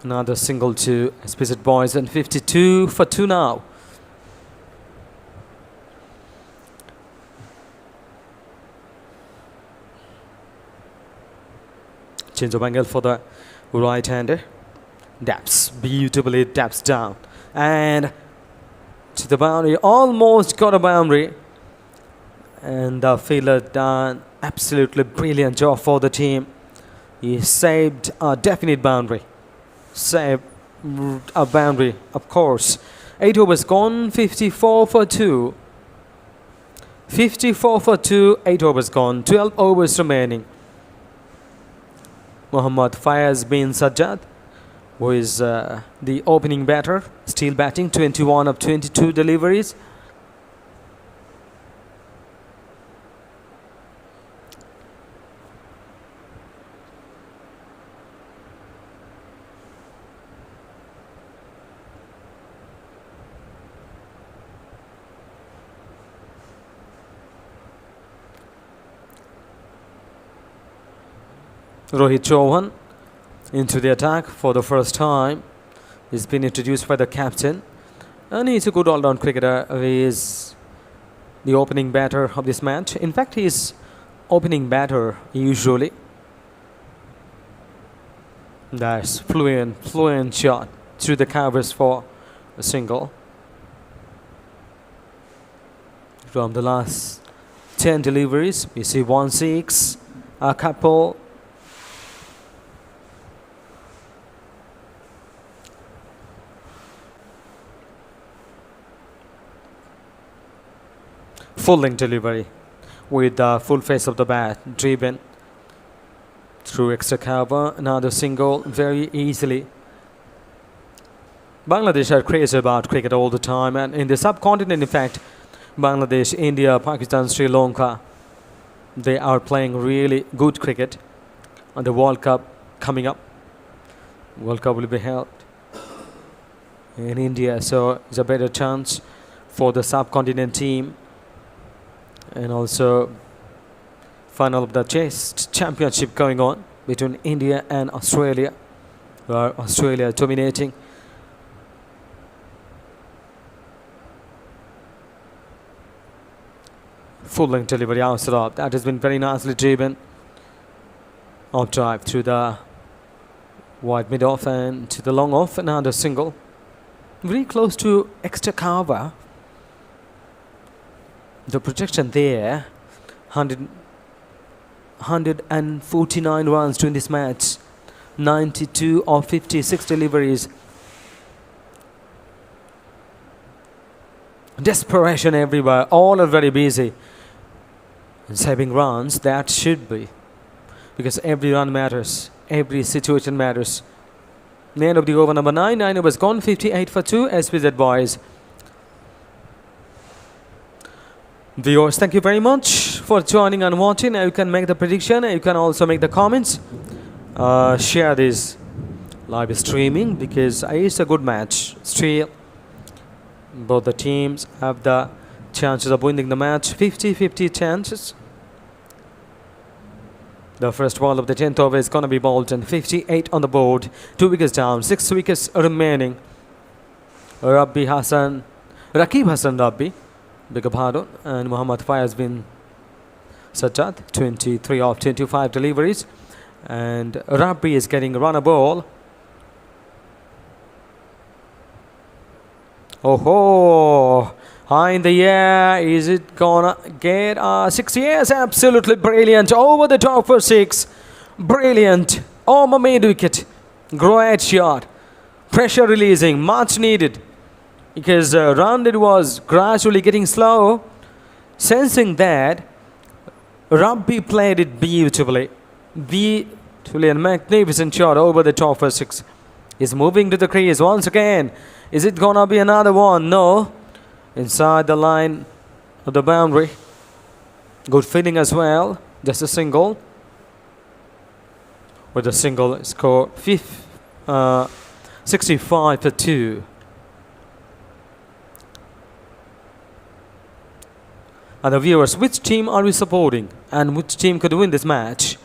Another single to SPZ Boyz, and 52 for 2 now. Change of angle for the right-hander. Daps, beautifully daps down. And to the boundary, almost got a boundary. And the fielder done absolutely brilliant job for the team. He saved a definite boundary. Saved a boundary, of course. 8 overs gone, 54 for 2. 54 for 2, 8 overs gone, 12 overs remaining. Mohammad Fayaz bin Sajjad, who is the opening batter, still batting, 21 of 22 deliveries. Rohit Chauhan into the attack for the first time. He's been introduced by the captain, and he's a good all-round cricketer. He is the opening batter of this match. In fact, he is opening batter usually. That's fluent shot through the covers for a single. From the last 10 deliveries, we see 1-6, a couple. Full length delivery with the full face of the bat driven through extra cover. Another single very easily. Bangladesh are crazy about cricket all the time, and in the subcontinent, in fact, Bangladesh, India, Pakistan, Sri Lanka, they are playing really good cricket. And the World Cup coming up. World Cup will be held in India, so it's a better chance for the subcontinent team. And also final of the Chest Championship going on between India and Australia, where Australia dominating. Full length delivery outside off. That has been very nicely driven. Off drive through the wide mid off and to the long off. Another single. Very close to extra cover. The projection there, 149 runs to in this match, 92 of 56 deliveries. Desperation everywhere, all are very busy. And saving runs, that should be, because every run matters, every situation matters. The end of the over number 9, 9 overs gone, 58 for 2, SPZ Boyz. Viewers, thank you very much for joining and watching. You can make the prediction. You can also make the comments. Share this live streaming because it's a good match. Still, both the teams have the chances of winning the match. 50-50 chances. The first ball of the 10th over is going to be bowled and 58 on the board. 2 wickets down, 6 wickets remaining. Rakib Hassan Rabbi, beg your pardon, and Mohammad Fayaz bin Sajjad, 23 of 25 deliveries, and Rabbi is getting a runner ball. Oh ho! High in the air, is it gonna get 6? Yes, absolutely brilliant, over the top for 6, brilliant, oh my mid wicket, great shot, pressure releasing, much needed. Because round it was gradually getting slow. Sensing that, Rabbi played it beautifully. Beautifully and magnificent shot over the top for 6. He's moving to the crease once again. Is it gonna be another one? No. Inside the line of the boundary. Good fielding as well. Just a single. with a single score 65-2. And the viewers, which team are we supporting and which team could win this match?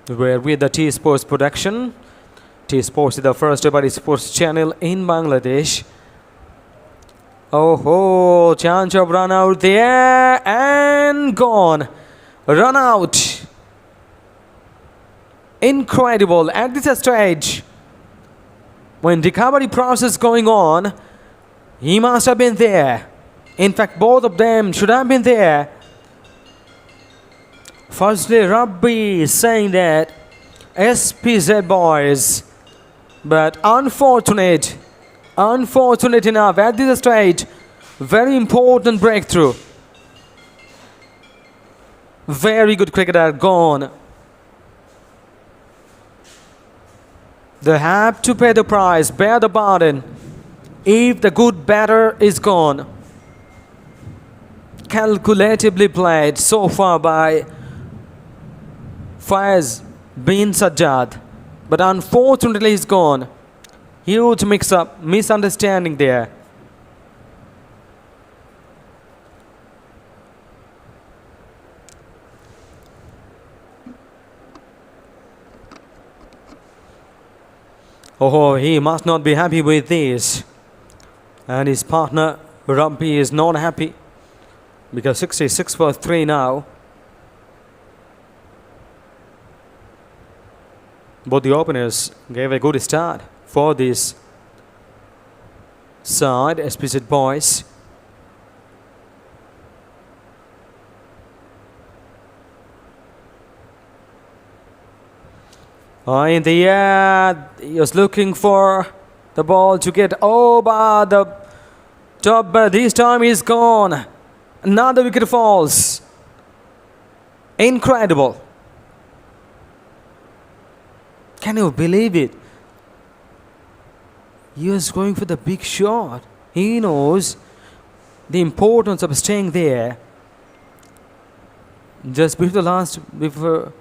We're with the TSports production. TSports is the first ever sports channel in Bangladesh. Oh, chance of run out there and gone. Run out. Incredible at this stage. When recovery process going on, he must have been there. In fact, both of them should have been there. Firstly, Rabbi is saying that SPZ Boyz, but unfortunate enough at this stage, very important breakthrough. Very good cricketer gone. They have to pay the price, bear the burden, if the good batter is gone. Calculatively played so far by Faiz bin Sajjad, but unfortunately he's gone. Huge mix-up, misunderstanding there. Oh, he must not be happy with this. And his partner, Rumpy, is not happy. Because 66-3 now. Both the openers gave a good start for this side, SPZ Boyz. In the air, he was looking for the ball to get over the top, but this time he's gone. Another wicket falls. Incredible. Can you believe it? He was going for the big shot. He knows the importance of staying there. Just before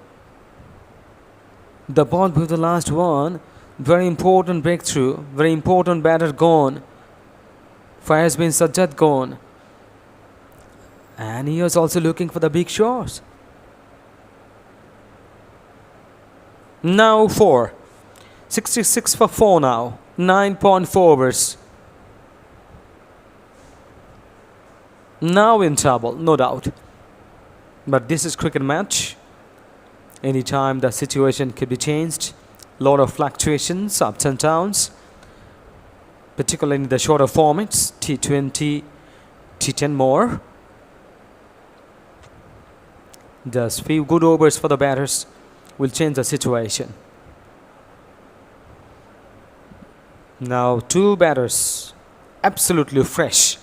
the ball before the last one, very important breakthrough, very important batter gone. Faiz bin Sajjad gone. And he was also looking for the big shots. Now 4. 66-4 now. 9.4 overs. Now in trouble, no doubt. But this is cricket match. Anytime the situation could be changed. Lot of fluctuations, ups and downs. Particularly in the shorter formats. T20, T10 more. Just few good overs for the batters will change the situation. Now 2 batters absolutely fresh.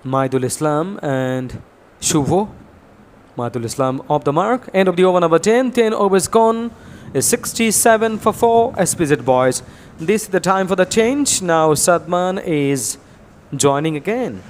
Maidul Islam and Shubho. Maidul Islam off the mark. End of the over number 10. 10 overs gone. Is 67-4 SPZ Boyz. This is the time for the change. Now Sadman is joining again.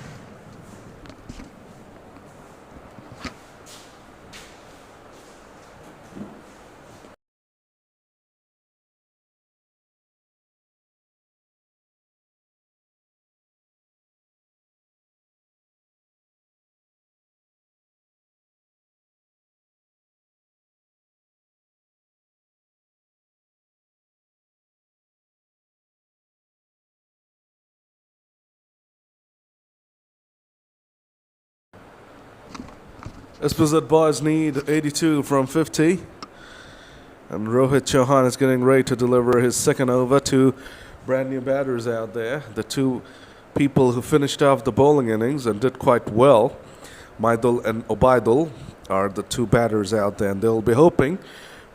SPZ Boyz need 82 from 50. And Rohit Chauhan is getting ready to deliver his second over. 2 brand new batters out there. The 2 people who finished off the bowling innings and did quite well. Maidul and Obaidul are the 2 batters out there. And they'll be hoping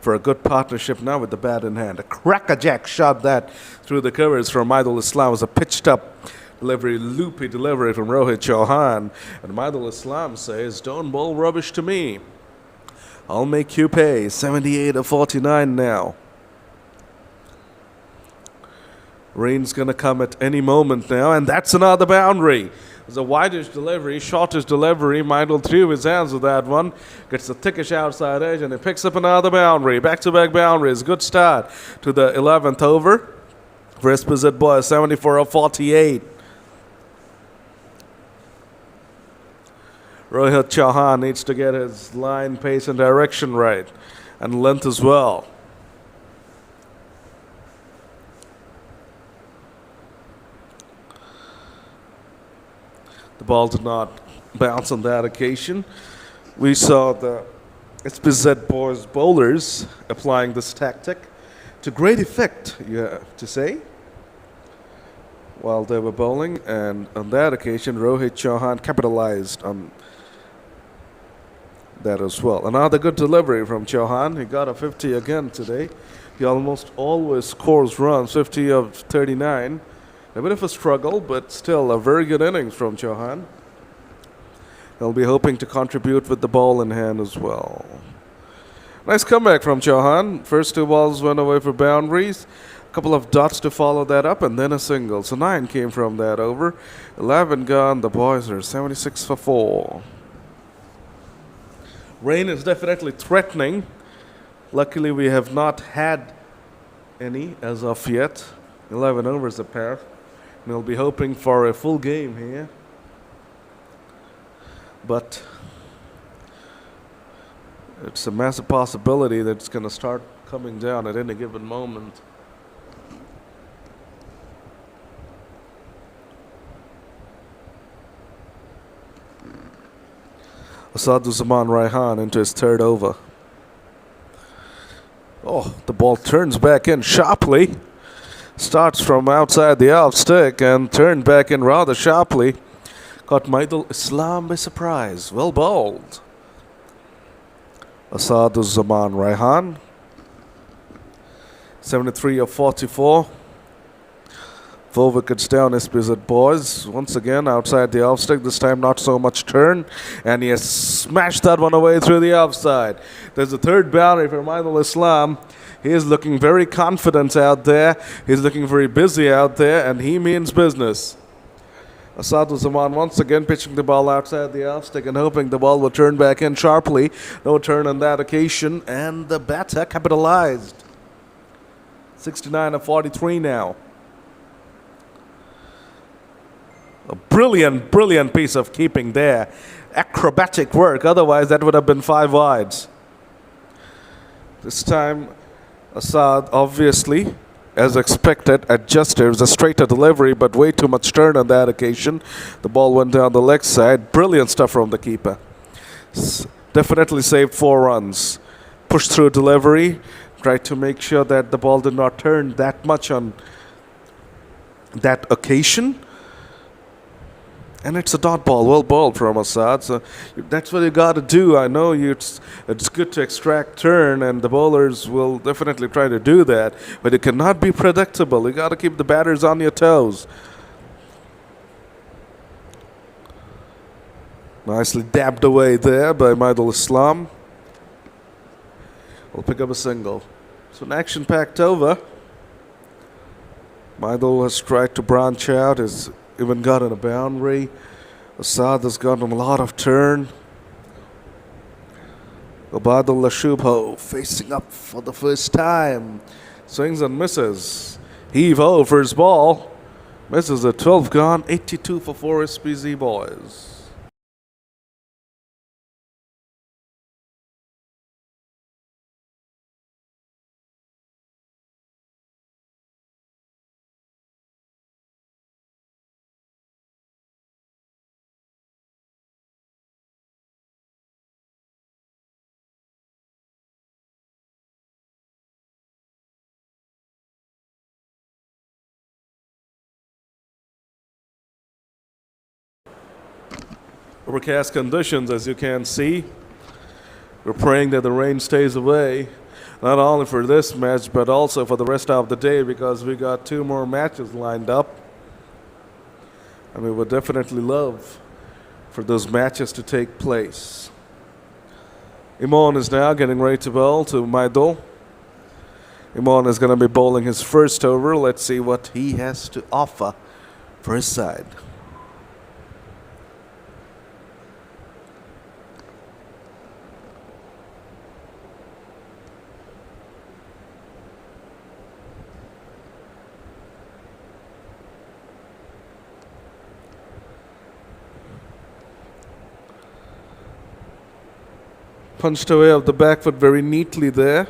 for a good partnership now with the bat in hand. A crackerjack shot that through the covers from Maidul Islam. Was a pitched up delivery, loopy delivery from Rohit Chauhan. And Maidul Islam says, don't bowl rubbish to me. I'll make you pay. 78-49 now. Rain's going to come at any moment now. And that's another boundary. It's a wideish delivery, shortish delivery. Mindel threw his hands with that one. Gets the thickish outside edge, and he picks up another boundary. Back-to-back boundaries. Good start to the 11th over for SPZ Boyz, 74 of 48. Rohit Chauhan needs to get his line, pace, and direction right, and length as well. The ball did not bounce on that occasion. We saw the SPZ Boyz bowlers applying this tactic to great effect, you have to say, while they were bowling. And on that occasion, Rohit Chauhan capitalized on that as well. Another good delivery from Chauhan. He got a 50 again today. He almost always scores runs, 50 of 39. A bit of a struggle, but still a very good innings from Chauhan. He'll be hoping to contribute with the ball in hand as well. Nice comeback from Chauhan. First two balls went away for boundaries. A couple of dots to follow that up, and then a single. So 9 came from that over. 11 gone. The boys are 76 for 4. Rain is definitely threatening. Luckily, we have not had any as of yet. 11 overs apart. We'll be hoping for a full game here. But it's a massive possibility that it's going to start coming down at any given moment. Asaduzaman Raihan into his third over. Oh, the ball turns back in sharply. Starts from outside the off stick and turned back in rather sharply. Caught Maidul Islam by surprise. Well bowled. Asaduzaman Raihan. 73 of 44. 4 wickets down, SPZ Boyz. Once again outside the off stick. This time not so much turn. And he has smashed that one away through the offside. There's a third boundary for Maidul Islam. He is looking very confident out there. He's looking very busy out there, and he means business. Asaduzaman once again pitching the ball outside the off stick and hoping the ball will turn back in sharply. No turn on that occasion, and the batter capitalized. 69 of 43 now. A brilliant, brilliant piece of keeping there. Acrobatic work, otherwise that would have been 5 wides. This time, Asad, obviously, as expected, adjusted. It was a straighter delivery, but way too much turn on that occasion. The ball went down the leg side. Brilliant stuff from the keeper. Definitely saved 4 runs. Pushed through delivery. Tried to make sure that the ball did not turn that much on that occasion. And it's a dot ball, well bowled from Asad. So that's what you got to do. I know it's good to extract turn, and the bowlers will definitely try to do that. But it cannot be predictable. You got to keep the batters on your toes. Nicely dabbed away there by Maidul Islam. We'll pick up a single. So an action-packed over. Maidul has tried to branch out. Has even gotten a boundary. Asad has gotten a lot of turn. Obadul Shubho facing up for the first time. Swings and misses. Heave-ho for his ball. Misses a 12 gone, 82 for 4 SPZ Boyz. Overcast conditions, as you can see. We're praying that the rain stays away, not only for this match, but also for the rest of the day, because we got 2 more matches lined up. And we would definitely love for those matches to take place. Imon is now getting ready to bowl to Maidul. Imon is going to be bowling his first over. Let's see what he has to offer for his side. Punched away off the back foot very neatly there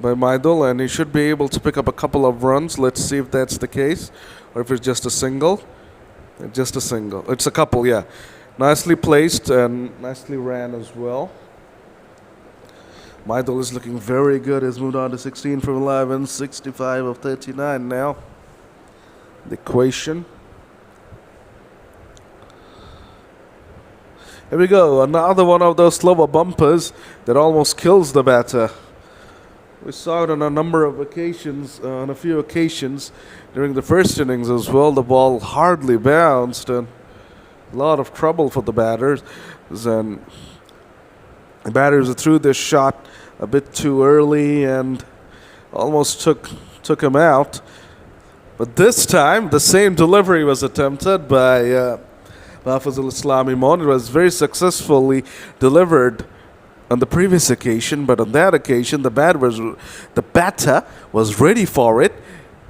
by Maidul, and he should be able to pick up a couple of runs. Let's see if that's the case, or if it's just a single. Just a single. It's a couple, yeah. Nicely placed and nicely ran as well. Maidul is looking very good. He's moved on to 16 from 11, 65 of 39 now. The equation. Here we go, another one of those slower bumpers that almost kills the batter. We saw it on a number of occasions, on a few occasions during the first innings as well. The ball hardly bounced, and a lot of trouble for the batters. And the batters threw this shot a bit too early and almost took him out. But this time, the same delivery was attempted by Hafizul Islam Imon. It was very successfully delivered on the previous occasion, but on that occasion, the batter was ready for it.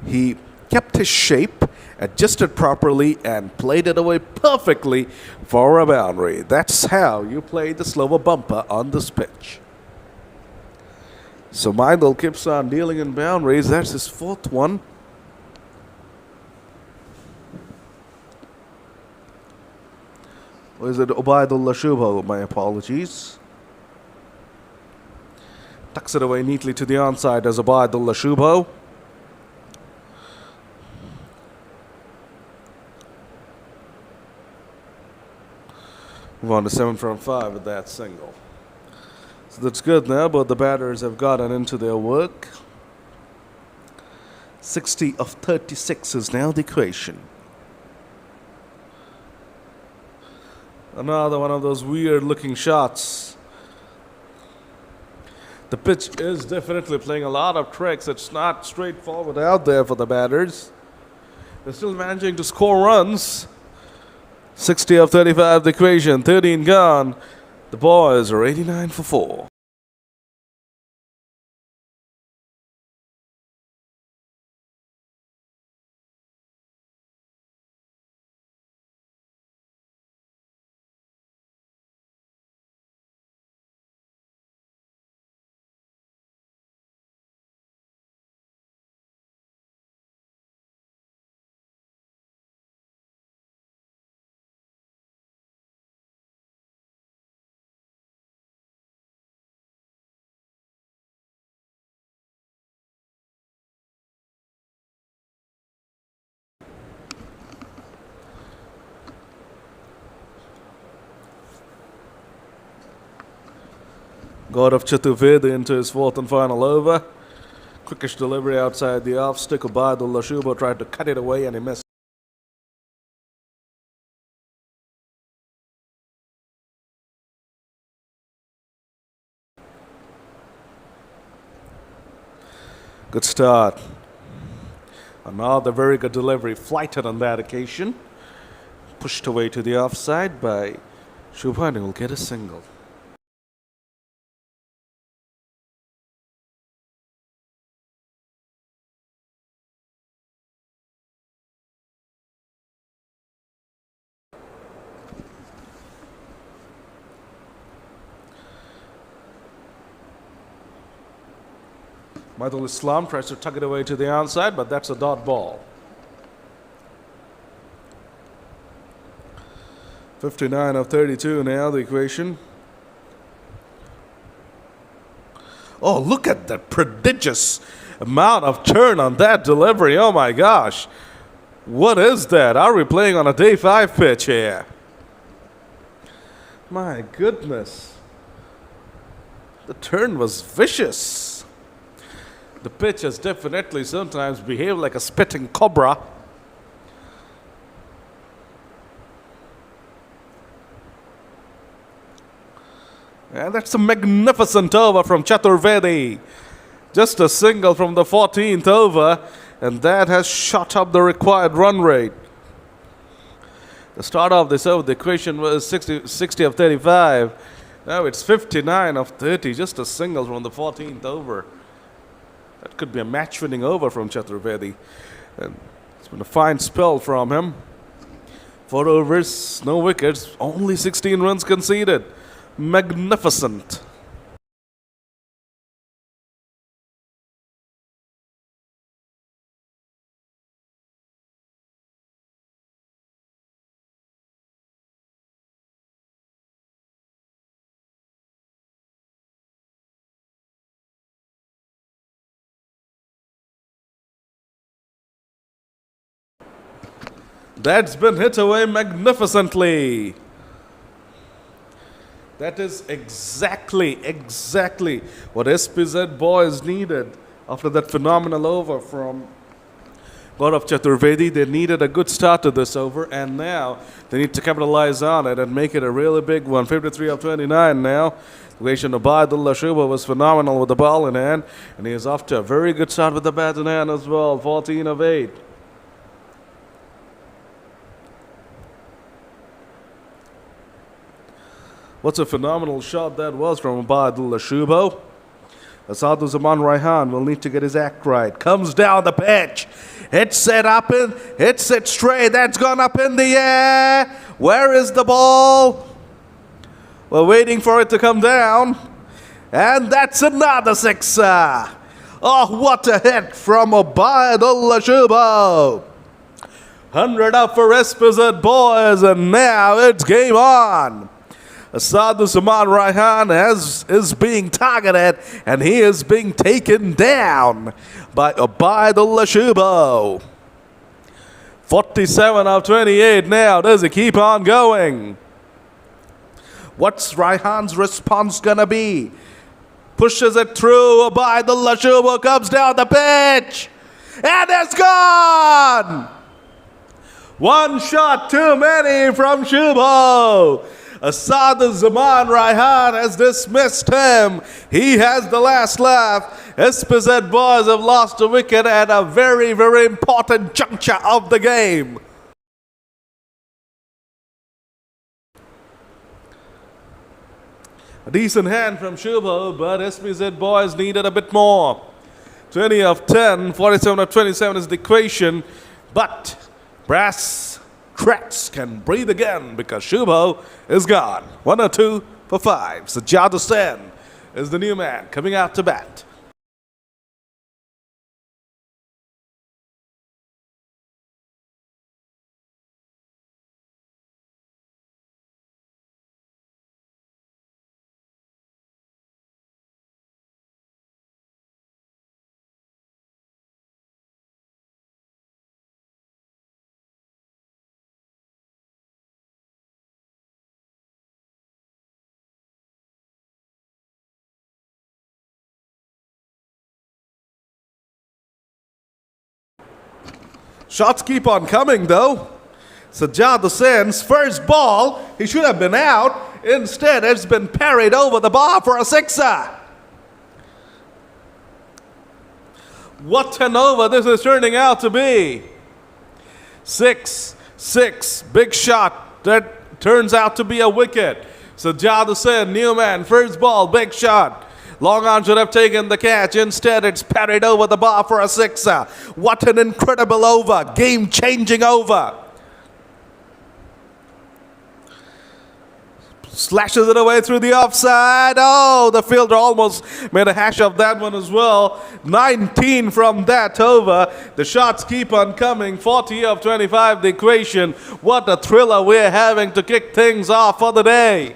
He kept his shape, adjusted properly, and played it away perfectly for a boundary. That's how you play the slower bumper on this pitch. So Maidul keeps on dealing in boundaries. That's his fourth one. Or is it Ubaidullah Shubho? My apologies. Tucks it away neatly to the onside as Ubaidullah Shubho. Move on to 7 from 5 with that single. So that's good now, but the batters have gotten into their work. 60 of 36 is now the equation. Another one of those weird looking shots. The pitch is definitely playing a lot of tricks. It's not straightforward out there for the batters. They're still managing to score runs. 60 of 35 the equation, 13 gone. The boys are 89 for 4. Gaurav Chaturvedi into his fourth and final over. Quickish delivery outside the off stick. Ubaidullah Shubho tried to cut it away and he missed. Good start. Another very good delivery. Flighted on that occasion. Pushed away to the offside by Shubho, and he will get a single. Maidul Islam tries to tuck it away to the onside, but that's a dot ball. 59 of 32 now, the equation. Oh, look at the prodigious amount of turn on that delivery. Oh my gosh. What is that? Are we playing on a day 5 pitch here? My goodness. The turn was vicious. The pitch has definitely sometimes behaved like a spitting cobra. And that's a magnificent over from Chaturvedi. Just a single from the 14th over, and that has shot up the required run rate. The start of this over, the equation was 60 of 35. Now it's 59 of 30, just a single from the 14th over. That could be a match-winning over from Chaturvedi. And it's been a fine spell from him. 4 overs, no wickets, only 16 runs conceded. magnificent. That's been hit away magnificently. That is exactly what SPZ Boyz needed after that phenomenal over from Gaurav Chaturvedi. They needed a good start to this over, and now they need to capitalize on it and make it a really big one. 53 of 29 now. The creation of Abdullah Shuba was phenomenal with the ball in hand, and he is off to a very good start with the bat in hand as well. 14 of 8. What a phenomenal shot that was from Abdullah Shubo. Asadu Zaman Raihan will need to get his act right. Comes down the pitch. Hits it up in, hits it straight. That's gone up in the air. Where is the ball? We're waiting for it to come down. And that's another sixer. Oh, what a hit from Abdullah Shubo. 100 up for SPZ Boyz, and now it's game on. Asadu Zaman Raihan is being targeted, and he is being taken down by Abdullah Shubo. 47 of 28 now. Does it keep on going? What's Raihan's response gonna be? Pushes it through. Abdullah Shubo comes down the pitch, and it's gone. One shot too many from Shubo. Asadu Zaman Raihan has dismissed him. He has the last laugh. SPZ Boyz have lost a wicket at a very, very important juncture of the game. A decent hand from Shubo, but SPZ Boyz needed a bit more. 20 of 10, 47 of 27 is the equation, but brass Cracks can breathe again because Shubo is gone. 1 or 2 for 5. Sajjad Hussain is the new man coming out to bat. Shots keep on coming though. Sajjad Hussain's first ball, he should have been out. Instead, it's been parried over the bar for a sixer. What an over this is turning out to be. 6-6, big shot. That turns out to be a wicket. Sajjad Hussain, new man, first ball, big shot. Long on should have taken the catch. Instead, it's parried over the bar for a sixer. What an incredible over. Game-changing over. Slashes it away through the offside. Oh, the fielder almost made a hash of that one as well. 19 from that over. The shots keep on coming. 40 of 25, the equation. What a thriller we're having to kick things off for the day.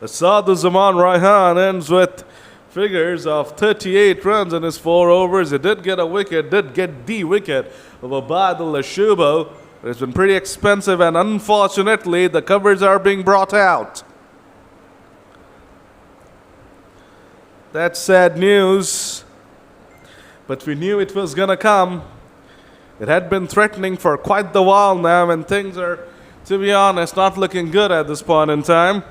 Asadu Zaman Raihan ends with figures of 38 runs in his 4 overs. He did get a wicket, did get the wicket of Abdullah Shubo. It's been pretty expensive, and unfortunately, the covers are being brought out. That's sad news, but we knew it was gonna come. It had been threatening for quite the while now, and things are, to be honest, not looking good at this point in time.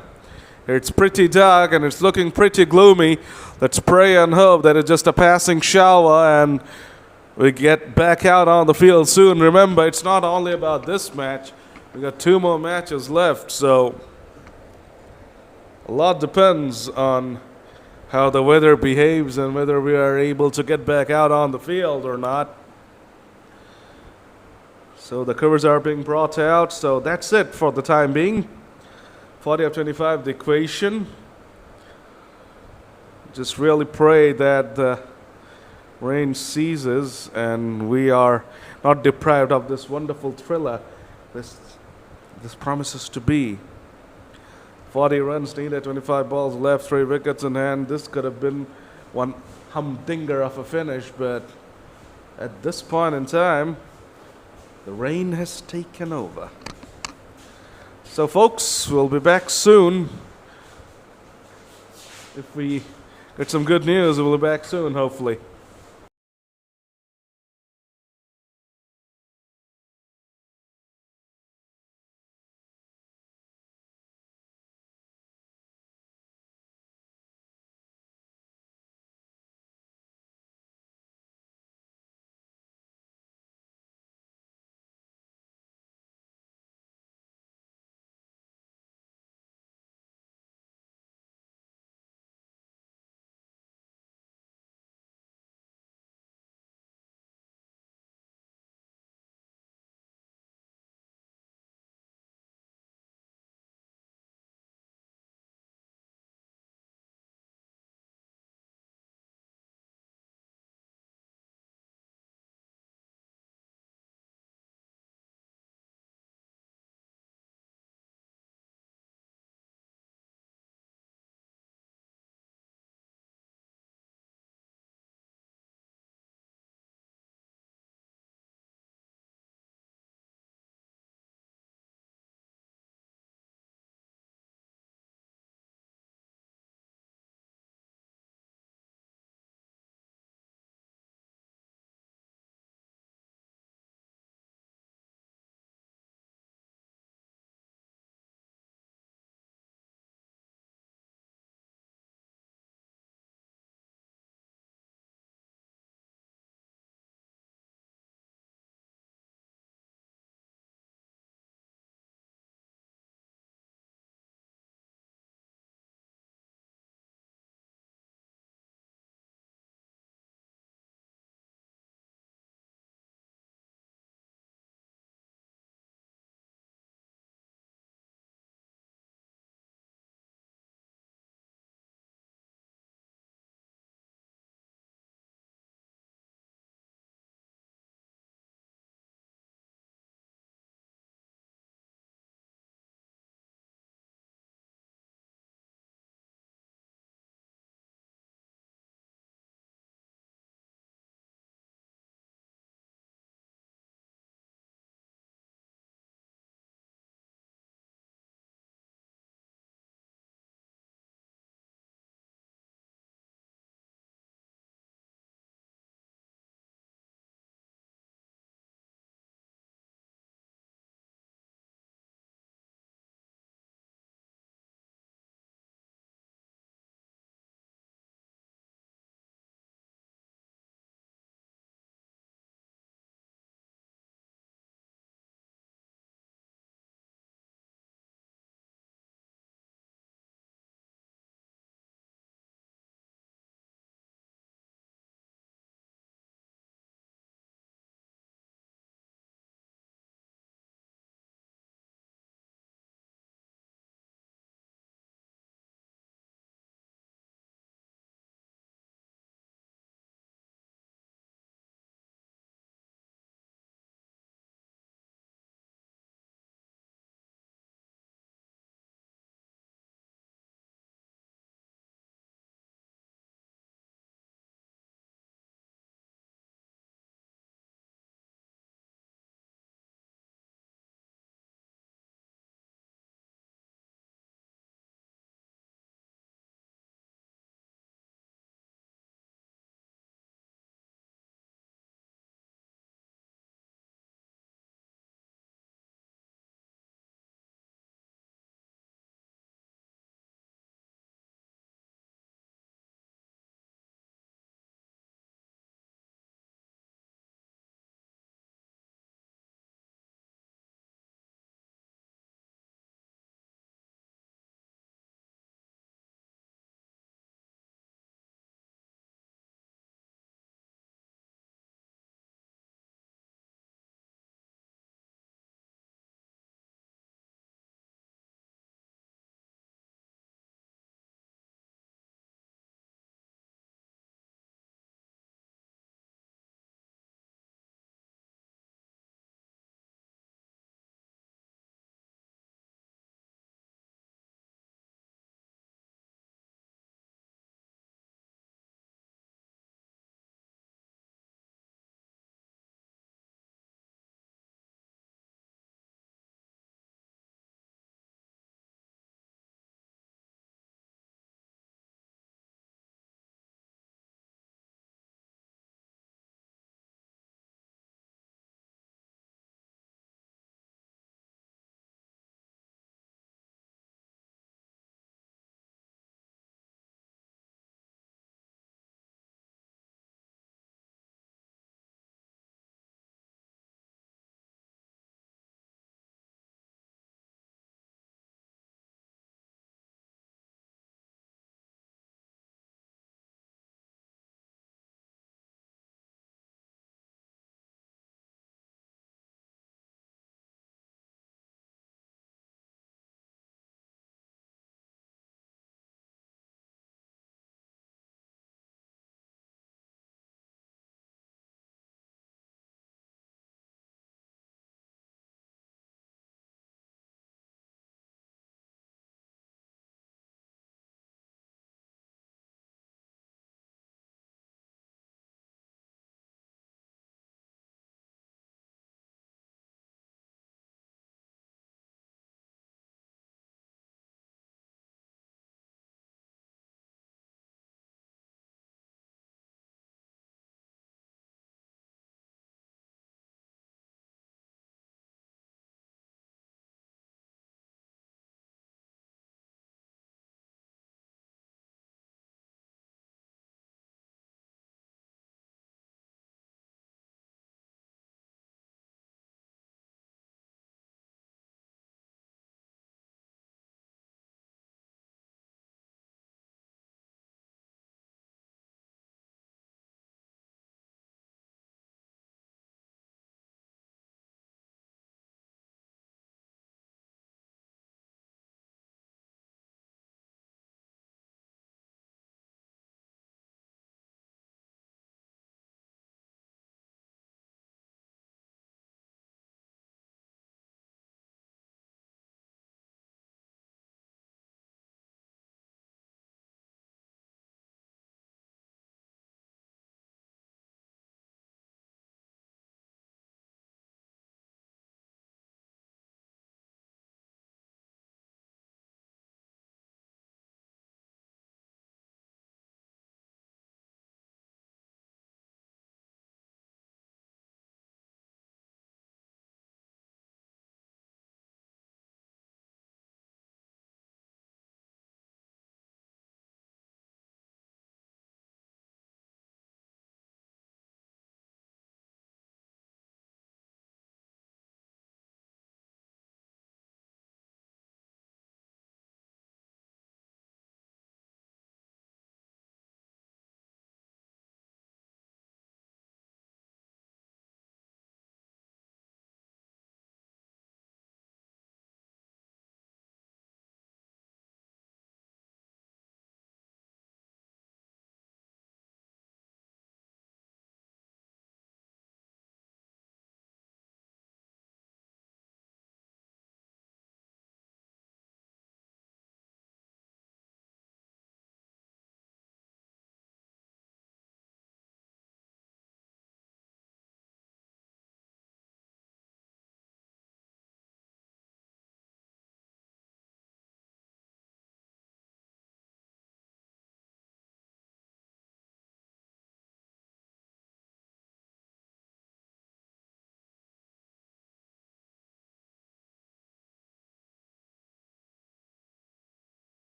It's pretty dark and it's looking pretty gloomy. Let's pray and hope that it's just a passing shower and we get back out on the field soon. Remember, it's not only about this match. We got 2 more matches left, so a lot depends on how the weather behaves and whether we are able to get back out on the field or not. So the covers are being brought out. So that's it for the time being. 40 of 25, the equation. Just really pray that the rain ceases and we are not deprived of this wonderful thriller this promises to be. 40 runs needed, 25 balls left, 3 wickets in hand. This could have been one humdinger of a finish, but at this point in time, the rain has taken over. So folks, we'll be back soon. If we get some good news, we'll be back soon, hopefully.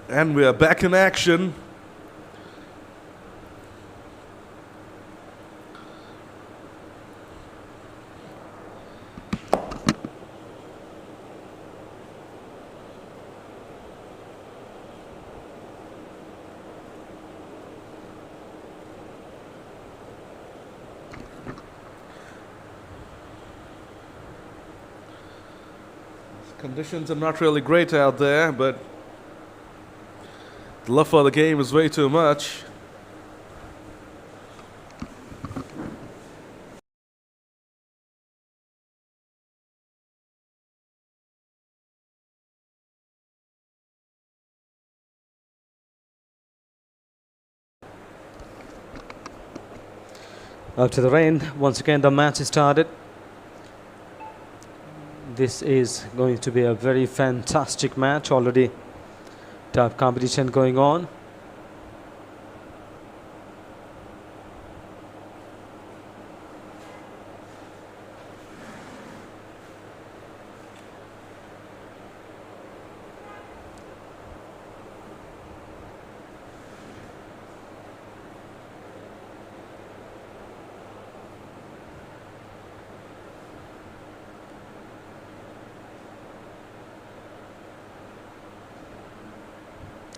And we are back in action. Conditions are not really great out there, but the love for the game is way too much. After the rain, once again the match is started. This is going to be a very fantastic match. Already tough competition going on.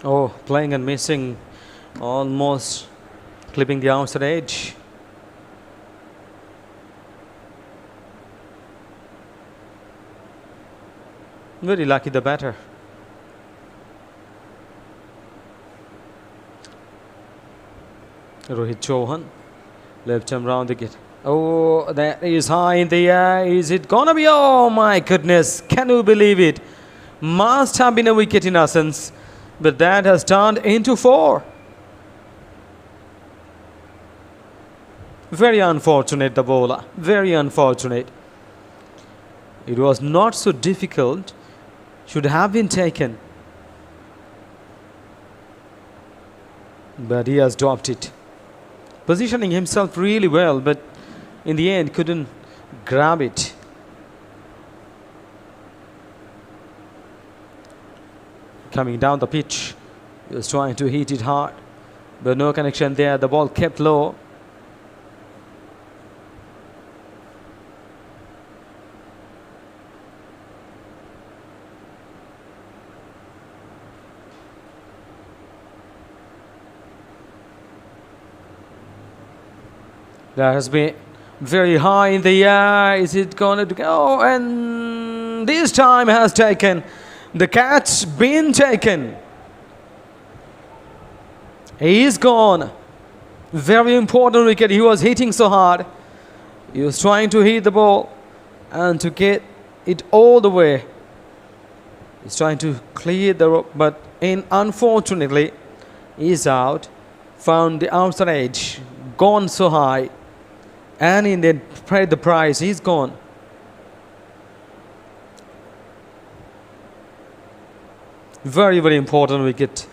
Oh, playing and missing, almost clipping the outside edge. Very lucky the batter. Rohit Chauhan, left him round the gate. Oh, that is high in the air. Is it gonna be? Oh my goodness, can you believe it? Must have been a wicket in essence. But that has turned into 4. Very unfortunate, the bowler. Very unfortunate. It was not so difficult. Should have been taken. But he has dropped it. Positioning himself really well, but in the end couldn't grab it. Coming down the pitch, he was trying to hit it hard, but no connection there. The ball kept low. That has been very high in the air. Is it going to go? And this time has taken. The cat's been taken. He is gone. Very important wicket. He was hitting so hard. He was trying to hit the ball and to get it all the way. He's trying to clear the rope, but unfortunately, he's out. Found the outside edge. Gone so high. And in the paid the price. He's gone. Very, very important wicket,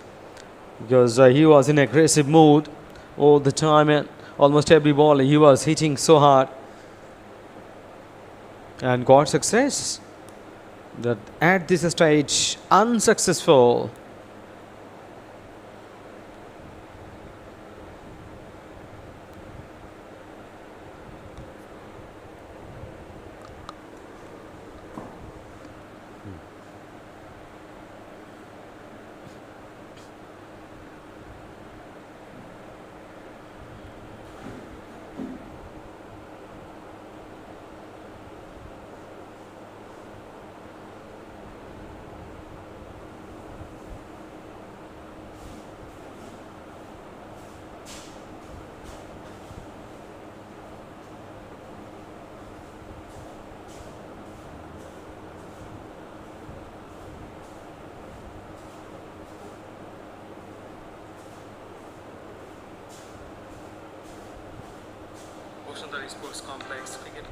because he was in aggressive mood all the time, and almost every ball he was hitting so hard and got success. That at this stage, unsuccessful. Sports Complex cricket.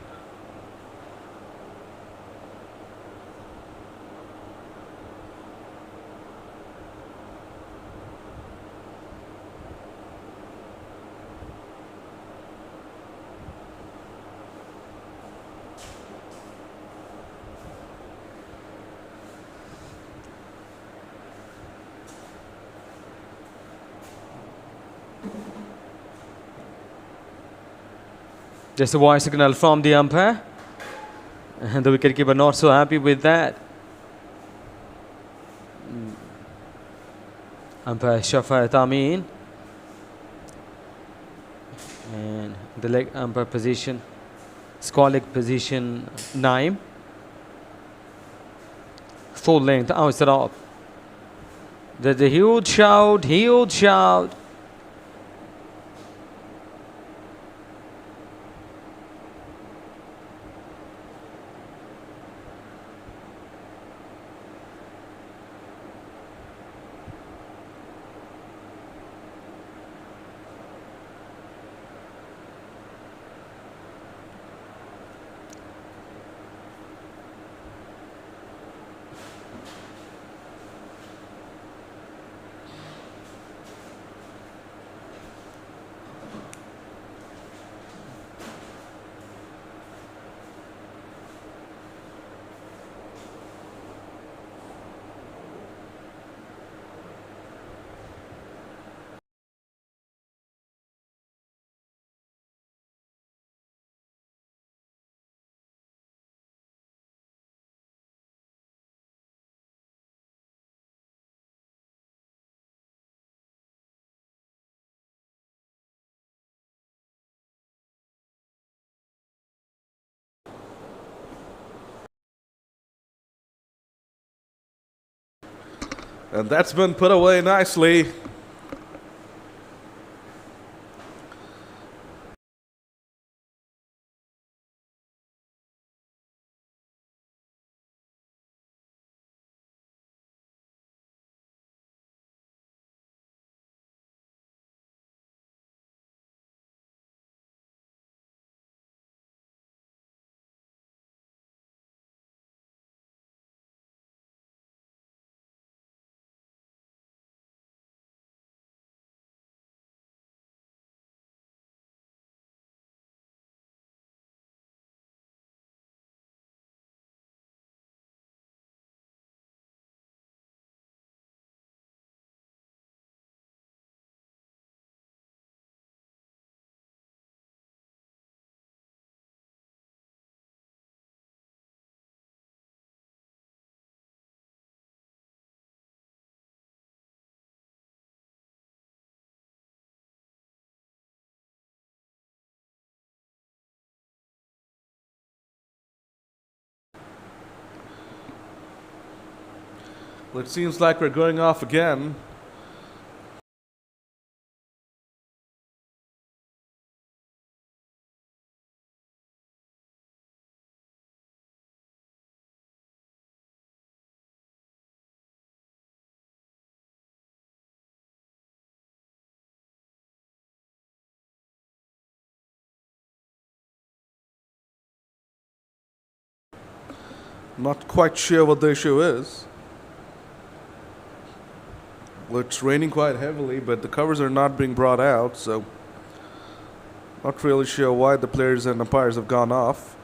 Just a wide signal from the umpire. And the wicketkeeper not so happy with that. Umpire Shafat Amin. And the leg umpire position, square leg position 9. Full length outside off. There's a huge shout, huge shout. And that's been put away nicely. Well, it seems like we're going off again. Not quite sure what the issue is. Well, it's raining quite heavily, but the covers are not being brought out, so not really sure why the players and umpires have gone off.